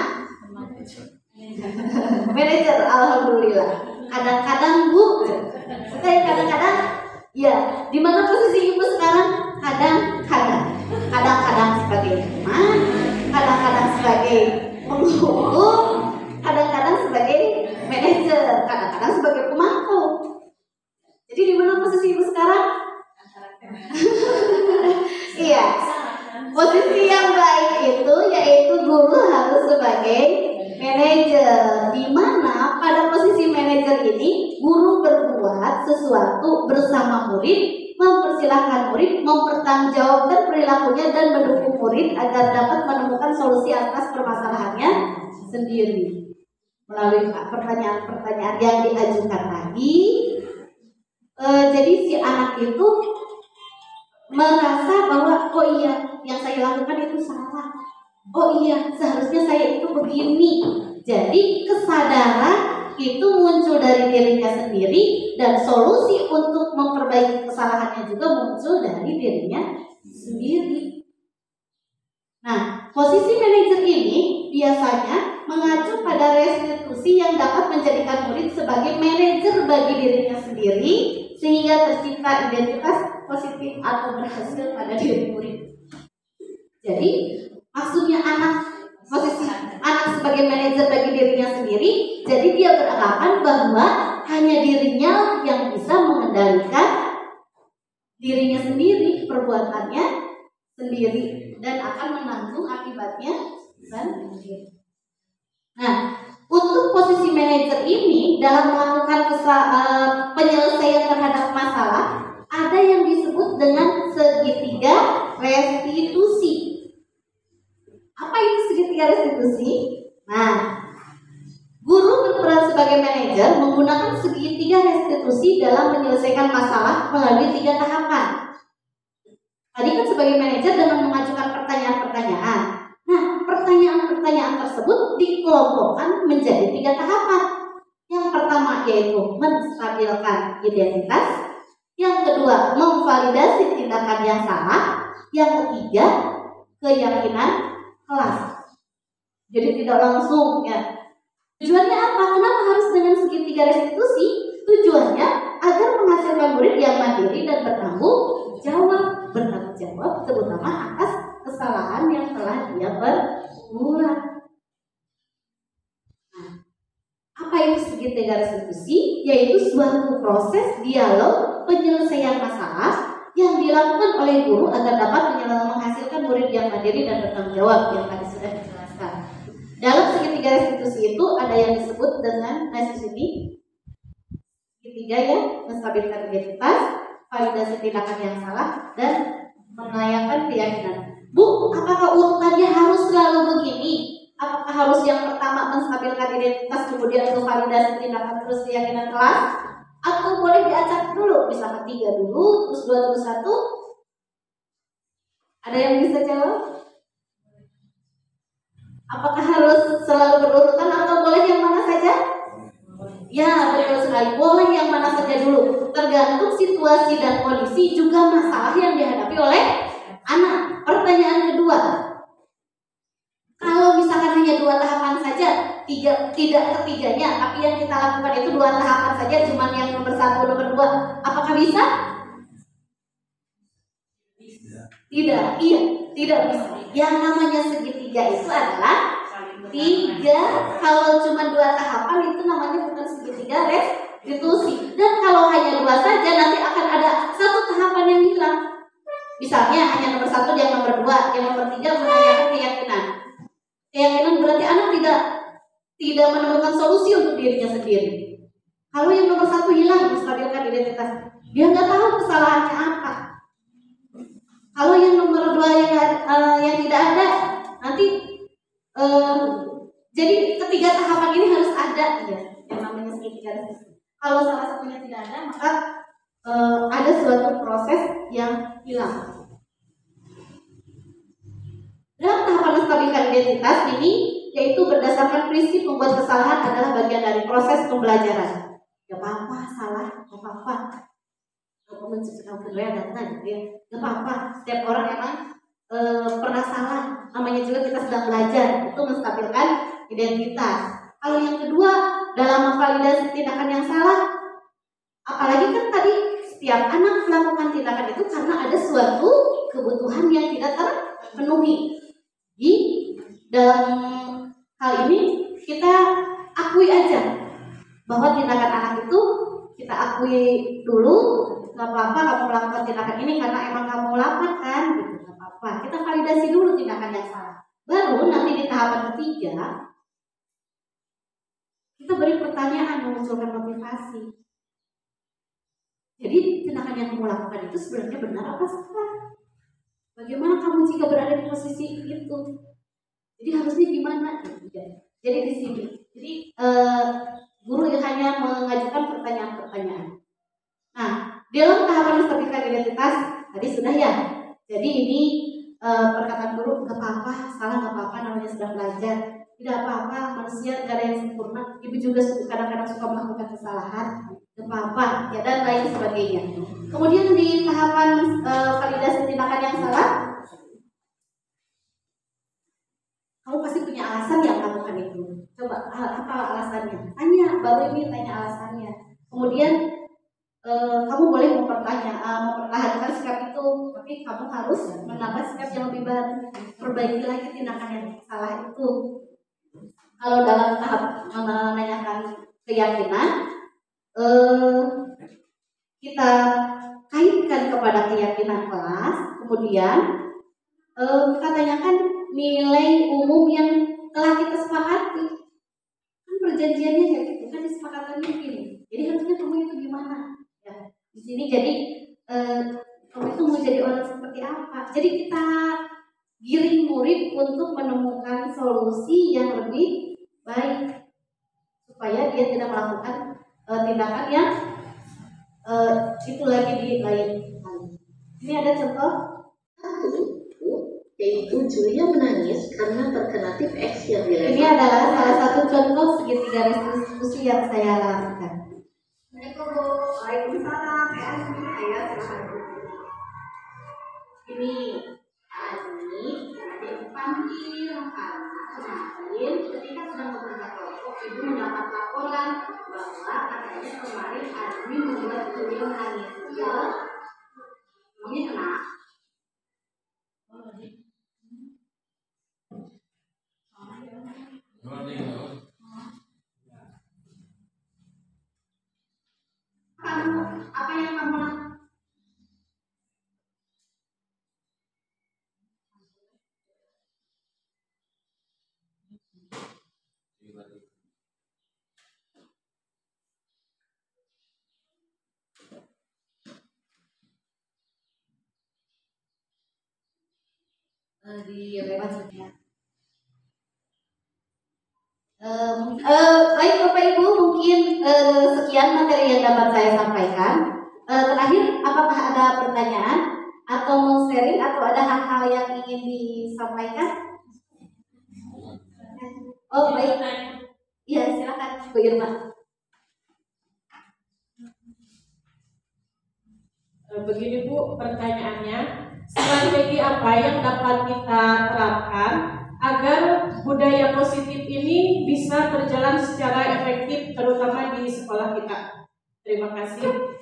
Manajer, alhamdulillah. Kadang-kadang Bu, kadang-kadang ya, di mana posisi Ibu sekarang? Kadang-kadang sebagai teman, kadang-kadang sebagai penghukum, kadang-kadang sebagai manajer, kadang-kadang sebagai pemantau. Jadi di mana posisi Ibu sekarang? Iya. Posisi yang baik itu yaitu guru harus sebagai manajer. Di mana pada posisi manajer ini guru berbuat sesuatu bersama murid, mempersilahkan murid mempertanggungjawabkan perilakunya dan mendukung murid agar dapat menemukan solusi atas permasalahannya sendiri. Melalui pertanyaan-pertanyaan yang diajukan tadi, jadi si anak itu merasa bahwa oh iya yang saya lakukan itu salah, oh iya seharusnya saya itu begini. Jadi kesadaran itu muncul dari dirinya sendiri dan solusi untuk memperbaiki kesalahannya juga muncul dari dirinya sendiri. Nah, posisi manajer ini biasanya mengacu pada restitusi yang dapat menjadikan murid sebagai manajer bagi dirinya sendiri sehingga tercipta identitas positif atau berhasil pada diri murid. Jadi maksudnya posisi anak sebagai manajer bagi dirinya sendiri, jadi dia beranggapan bahwa hanya dirinya yang bisa mengendalikan dirinya sendiri, perbuatannya sendiri, dan akan menanggung akibatnya sendiri. Nah, untuk posisi manajer ini dalam melakukan penyelesaian terhadap masalah, ada yang disebut dengan segitiga restitusi. Apa itu segitiga restitusi? Nah, guru berperan sebagai manajer menggunakan segitiga restitusi dalam menyelesaikan masalah melalui 3 tahapan. Tadi kan sebagai manajer dengan mengajukan pertanyaan-pertanyaan. Nah, pertanyaan-pertanyaan tersebut dikelompokkan menjadi 3 tahapan. Yang pertama yaitu menstabilkan identitas, yang kedua memvalidasi tindakan yang salah, yang ketiga keyakinan kelas. Jadi tidak langsung ya. Tujuannya apa? Kenapa harus dengan segitiga restitusi? Tujuannya agar menghasilkan murid yang mandiri dan bertanggung jawab terutama atas kesalahan yang telah dia perbuat. Nah, apa itu segitiga restitusi? Yaitu suatu proses dialog penyelesaian masalah yang dilakukan oleh guru agar dapat menghasilkan murid yang mandiri dan bertanggung jawab yang tadi sudah dijelaskan. Dalam segitiga restitusi itu ada yang disebut dengan segitiga ya, menstabilkan identitas, validasi tindakan yang salah, dan melayangkan keyakinan. Bu, apakah urutannya harus selalu begini? Apakah harus yang pertama menstabilkan identitas, kemudian validasi tindakan, terus keyakinan kelas? Atau boleh diacak dulu, misalnya 3 dulu, terus 2 terus 1? Ada yang bisa jawab? Apakah harus selalu berurutan atau boleh yang mana saja? Ya, betul sekali. Boleh yang mana saja dulu. Tergantung situasi dan kondisi juga masalah yang dihadapi oleh anak. Pertanyaan kedua. Kalau misalkan hanya 2 tahapan saja, tidak ketiganya, tapi yang kita lakukan itu 2 tahapan saja, cuma yang nomor 1, nomor 2, apakah bisa? Tidak, iya, tidak bisa. Yang namanya segitiga itu adalah 3. Kalau cuma 2 tahapan itu namanya bukan segitiga restitusi. Dan kalau hanya 2 saja nanti akan ada 1 tahapan yang hilang. Misalnya hanya nomor 1 dan nomor 2, yang nomor 3 menanyakan keyakinan. Keyakinan berarti anak tidak menemukan solusi untuk dirinya sendiri. Kalau yang nomor 1 hilang, menstabilkan identitas, dia nggak tahu kesalahannya apa. Kalau yang nomor 2 yang tidak ada, nanti jadi ketiga tahapan ini harus ada ya, yang namanya segitiga restitusi. Kalau salah satunya tidak ada, maka ada suatu proses yang hilang. Dalam tahapan menstabilkan identitas ini, yaitu berdasarkan prinsip membuat kesalahan adalah bagian dari proses pembelajaran. Gak apa-apa, salah, gak apa-apa. Kalau menciptakan budaya data, ya, gak apa-apa. Setiap orang emang pernah salah. Namanya juga kita sedang belajar, itu menstabilkan identitas. Kalau yang kedua, dalam memvalidasi tindakan yang salah, apalagi kan tadi setiap anak melakukan tindakan itu karena ada suatu kebutuhan yang tidak terpenuhi. Jadi dalam hal ini kita akui aja bahwa tindakan anak itu kita akui dulu, nggak apa-apa kamu melakukan tindakan ini karena emang kamu lapar kan, gitu, nggak apa-apa. Kita validasi dulu tindakan yang salah. Baru nanti di tahapan ketiga kita beri pertanyaan memunculkan motivasi. Jadi tindakan yang kamu lakukan itu sebenarnya benar apa salah? Bagaimana kamu jika berada di posisi itu? Jadi harusnya gimana? Jadi di sini. Jadi guru hanya mengajukan pertanyaan-pertanyaan. Nah, dalam tahapan menstabilkan identitas tadi sudah ya. Jadi ini perkataan guru nggak apa-apa, salah nggak apa-apa, namanya sedang belajar. Tidak apa-apa, manusia gak ada yang sempurna. Ibu juga kadang-kadang suka melakukan kesalahan. Gak apa-apa, ya, dan lain sebagainya. Kemudian di tahapan validasi tindakan yang salah, kamu pasti punya alasan yang melakukan itu. Coba apa alasannya? Tanya, baru ini tanya alasannya. Kemudian kamu boleh mempertahankan sikap itu, tapi kamu harus menambah sikap yang lebih baru. Perbaiki lagi tindakan yang salah itu. Kalau dalam tahap menanyakan keyakinan, kita kaitkan kepada keyakinan kelas, kemudian kita tanyakan nilai umum yang telah kita sepakati. Kan perjanjiannya kayak gitu, kan disepakatannya gini. Jadi harusnya kamu itu gimana? Ya, di sini jadi kamu itu mau jadi orang seperti apa? Jadi kita giring murid untuk menemukan solusi yang lebih baik, supaya dia tidak melakukan tindakan yang itu lagi di lain hal. Ini ada contoh, yaitu Julia menangis karena terkena tip X yang ini dilempar. adalah salah satu contoh segitiga restitusi yang saya lakukan. Waalaikumsalam. Ayo silakan. Ini adik panggil karena kemarin ketika sedang bekerja kelompok ibu mendapat laporan bahwa katanya kemarin Admi membuat Julia menangis. Ya, emangnya kenapa? Apa yang kamu lakukan? Di lewat saja. Baik Bapak Ibu, mungkin sekian materi yang dapat saya sampaikan. Terakhir, apakah ada pertanyaan atau mau sharing atau ada hal-hal yang ingin disampaikan? Oh baik, ya silakan Bu Irma. Begini Bu, pertanyaannya, strategi apa yang dapat kita terapkan agar budaya positif ini bisa berjalan secara efektif terutama di sekolah kita? Terima kasih.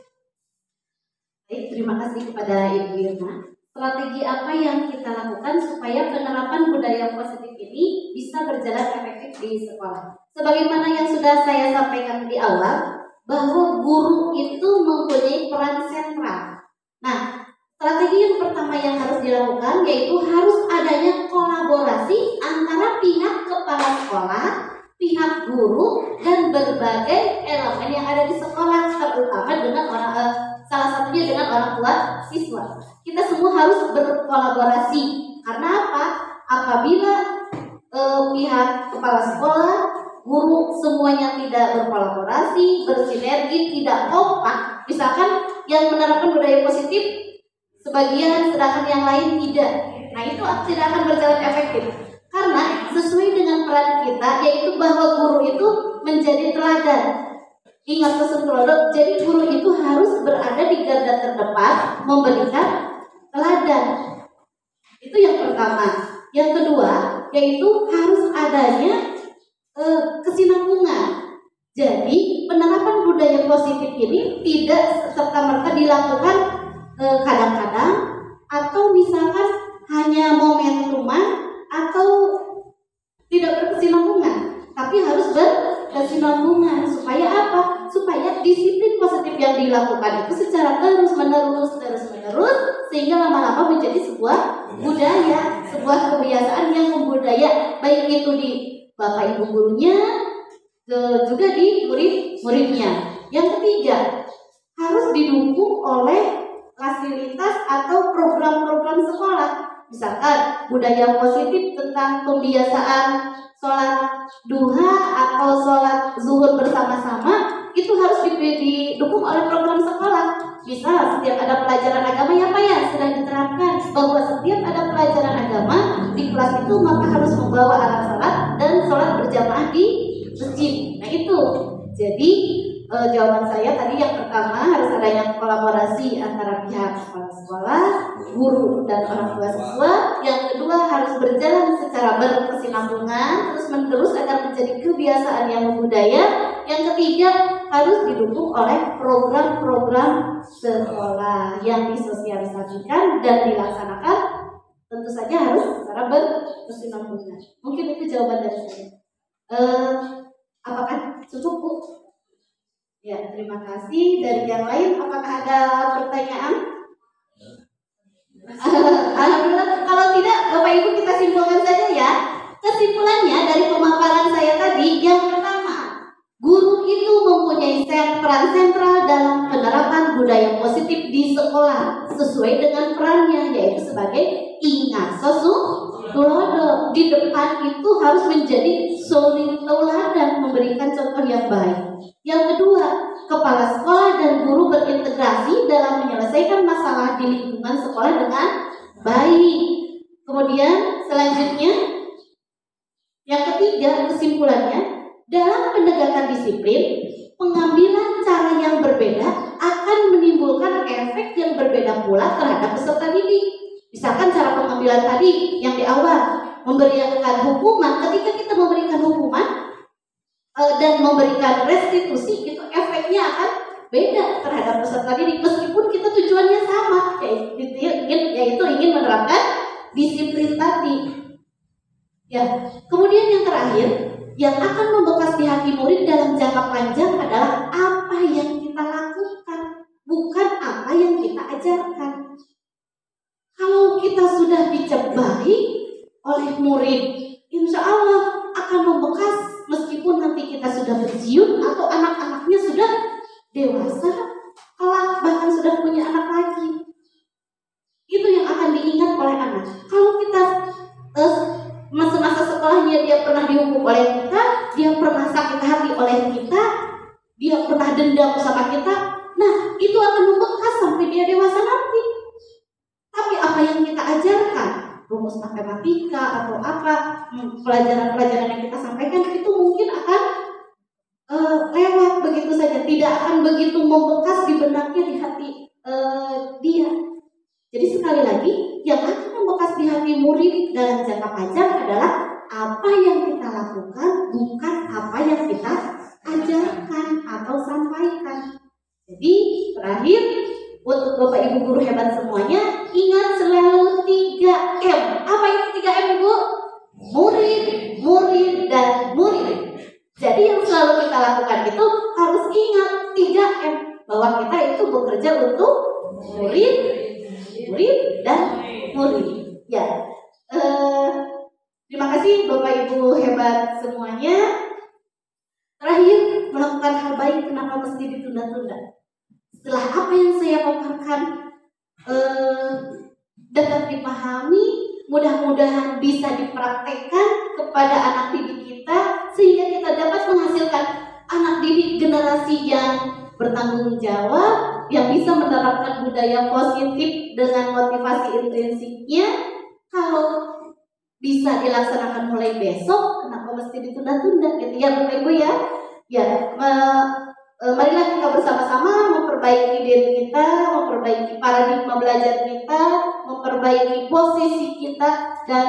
Baik, terima kasih kepada Ibu Irma. Strategi apa yang kita lakukan supaya penerapan budaya positif ini bisa berjalan efektif di sekolah? Sebagaimana yang sudah saya sampaikan di awal, bahwa guru itu mempunyai peran sentral. Nah, strategi yang pertama yang harus dilakukan yaitu harus adanya kolaborasi antara pihak kepala sekolah, pihak guru, dan berbagai elemen yang ada di sekolah, terutama dengan salah satunya dengan orang tua siswa. Kita semua harus berkolaborasi. Karena apa? Apabila pihak kepala sekolah, guru semuanya tidak berkolaborasi, bersinergi, tidak kompak, misalkan yang menerapkan budaya positif sebagian sedangkan yang lain tidak. Nah, itu tidak akan berjalan efektif. Karena sesuai dengan peran kita yaitu bahwa guru itu menjadi teladan. Ingat pesan Kelodo, jadi guru itu harus berada di garda terdepan memberikan teladan. Itu yang pertama. Yang kedua, yaitu harus adanya kesinambungan. Jadi penerapan budaya positif ini tidak serta-merta dilakukan kadang-kadang atau misalkan hanya momentuman atau tidak berkesinambungan, tapi harus berkesinambungan. Supaya apa? Supaya disiplin positif yang dilakukan itu secara terus-menerus sehingga lama-lama menjadi sebuah budaya, sebuah kebiasaan yang membudaya, baik itu di bapak ibu gurunya, juga di murid-muridnya. Yang ketiga, harus didukung oleh fasilitas atau program-program sekolah. Misalkan budaya positif tentang pembiasaan sholat duha atau sholat zuhur bersama-sama, itu harus didukung oleh program sekolah. Misal setiap ada pelajaran agama ya Pak ya, sudah diterapkan bahwa setiap ada pelajaran agama di kelas itu maka harus membawa alat sholat dan sholat berjamaah di masjid. Nah itu, jadi jawaban saya tadi yang pertama harus adanya kolaborasi antara pihak kepala sekolah, guru dan orang tua siswa. Yang kedua harus berjalan secara berkesinambungan terus-menerus agar menjadi kebiasaan yang membudaya. Yang ketiga harus didukung oleh program-program sekolah yang disosialisasikan dan dilaksanakan. Tentu saja harus secara berkesinambungan. Mungkin itu jawaban dari saya. Apakah cukup Bu? Ya, terima kasih. Dari yang lain, apakah ada pertanyaan? Alhamdulillah. Kalau tidak, Bapak Ibu kita simpulkan saja ya. Kesimpulannya dari pemaparan saya tadi, yang pertama, guru itu mempunyai peran sentral dalam penerapan budaya positif di sekolah sesuai dengan perannya, yaitu sebagai ingat sosu tulodo. di depan itu harus menjadi suri tauladan, memberikan contoh yang baik. Yang kedua, kepala sekolah dan guru berintegrasi dalam menyelesaikan masalah di lingkungan sekolah dengan baik. Kemudian selanjutnya, yang ketiga, kesimpulannya, dalam penegakan disiplin, pengambilan cara yang berbeda akan menimbulkan efek yang berbeda pula terhadap peserta didik. Misalkan cara pengambilan tadi yang di awal, memberikan hukuman. Ketika kita memberikan hukuman dan memberikan restitusi, itu efeknya akan beda terhadap peserta didik meskipun kita tujuannya sama, yaitu ingin menerapkan disiplin tadi. Ya, kemudian yang terakhir, yang akan membekas di hati murid dalam jangka panjang adalah apa yang kita lakukan, bukan apa yang kita ajarkan. Kalau kita sudah dicebai oleh murid, insya Allah akan membekas meskipun nanti kita sudah pensiun atau anak-anaknya sudah dewasa, bahkan sudah punya anak lagi. Itu yang akan diingat oleh anak. Kalau kita masa-masa sekolahnya dia pernah dihukum oleh kita, dia pernah sakit hati oleh kita, dia pernah dendam sama kita, nah itu akan membekas sampai dia dewasa nanti. Tapi apa yang kita ajarkan, rumus matematika atau apa, pelajaran-pelajaran yang kita sampaikan itu mungkin akan lewat begitu saja, tidak akan begitu membekas di benaknya, di hati dia. Jadi sekali lagi, yang akan membekas di hati murid dalam jangka panjang adalah apa yang kita lakukan, bukan apa yang kita ajarkan atau sampaikan. Jadi terakhir, untuk Bapak Ibu guru hebat semuanya, ingat selalu 3M. Apa itu 3M Ibu? Murid, murid, dan murid. Jadi yang selalu kita lakukan itu harus ingat 3M, bahwa kita itu bekerja untuk murid, dan murid. Ya, terima kasih Bapak Ibu hebat semuanya. Terakhir, melakukan hal baik kenapa mesti ditunda-tunda? Setelah apa yang saya paparkan dapat dipahami, mudah-mudahan bisa dipraktekkan kepada anak didik kita, sehingga kita dapat menghasilkan anak didik generasi yang bertanggung jawab, yang bisa menerapkan budaya positif dengan motivasi intrinsiknya. Kalau bisa dilaksanakan mulai besok, kenapa mesti ditunda-tunda gitu ya Bapak Ibu ya? Ya, marilah kita bersama-sama memperbaiki diri kita, memperbaiki paradigma belajar kita, memperbaiki posisi kita, dan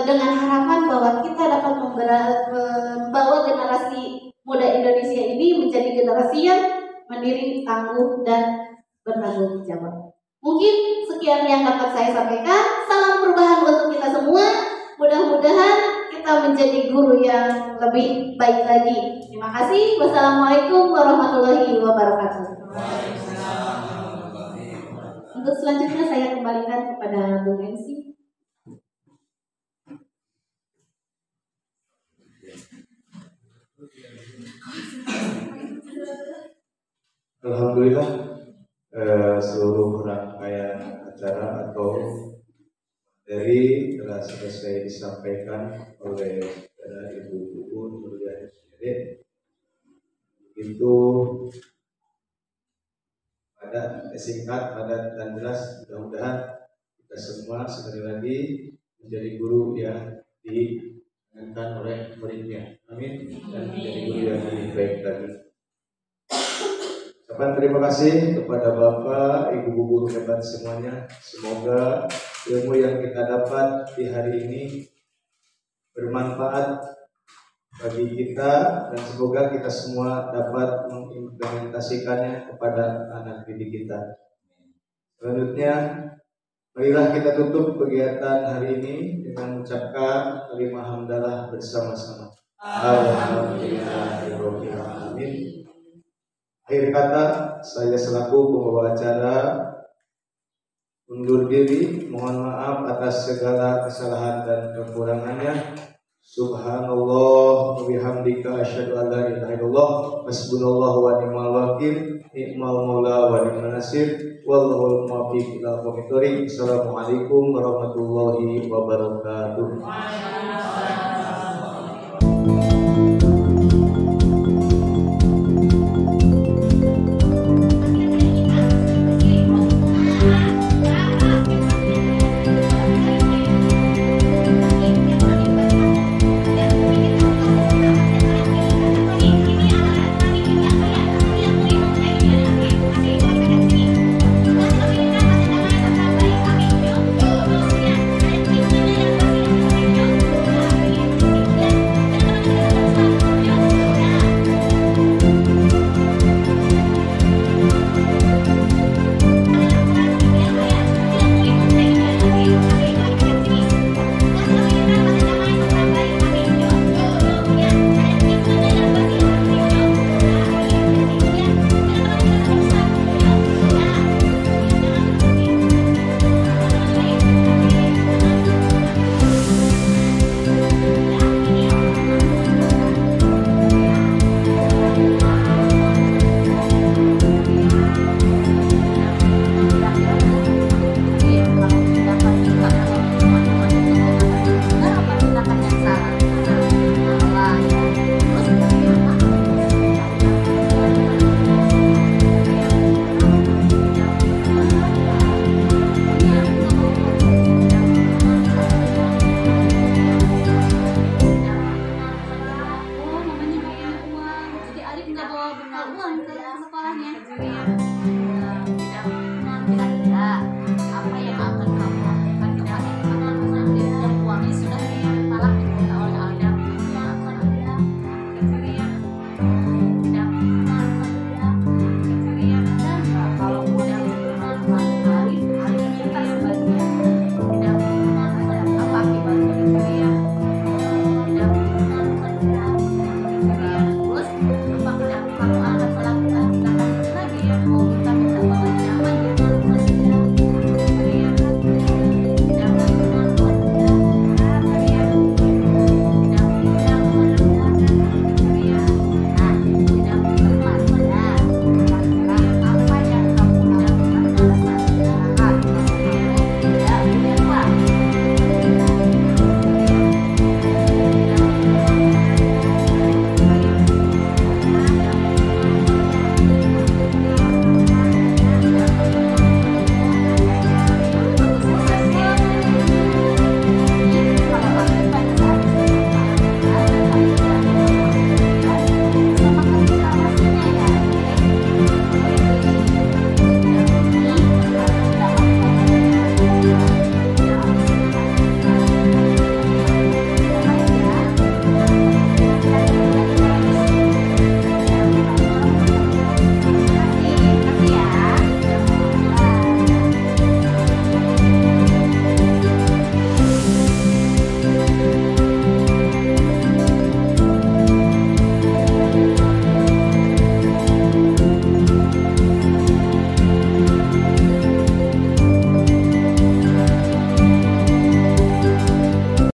dengan harapan bahwa kita dapat membawa generasi muda Indonesia ini menjadi generasi yang mandiri, tangguh, dan bertanggung jawab. Mungkin sekian yang dapat saya sampaikan. Salam perubahan untuk kita semua. Mudah-mudahan kita menjadi guru yang lebih baik lagi. Terima kasih. Wassalamualaikum warahmatullahi wabarakatuh. Untuk selanjutnya saya kembalikan kepada Bu Nancy. Alhamdulillah, seluruh rangkaian acara atau materi telah selesai disampaikan oleh Ibu Nurliani sendiri. Itu padat, singkat, padat, dan jelas. Mudah-mudahan kita semua sekali lagi menjadi guru yang diinginkan oleh muridnya. Amin. Dan menjadi guru yang lebih baik lagi. Terima kasih kepada Bapak, Ibu guru hebat semuanya. Semoga ilmu yang kita dapat di hari ini bermanfaat bagi kita, dan semoga kita semua dapat mengimplementasikannya kepada anak didik kita. Selanjutnya, marilah kita tutup kegiatan hari ini dengan mengucapkan kalimat hamdalah bersama-sama. Alhamdulillahirabbil alamin. Akhir kata, saya selaku pembawa acara undur diri, mohon maaf atas segala kesalahan dan kekurangannya. Subhanallah wa bihamdika asyhadu an la ilaha illallah, hasbunallahu wa ni'mal wakil, ni'mal maula wa ni'man nasir. Wallahul muwaffiq ila aqwamit thoriq. Assalamualaikum warahmatullahi wabarakatuh.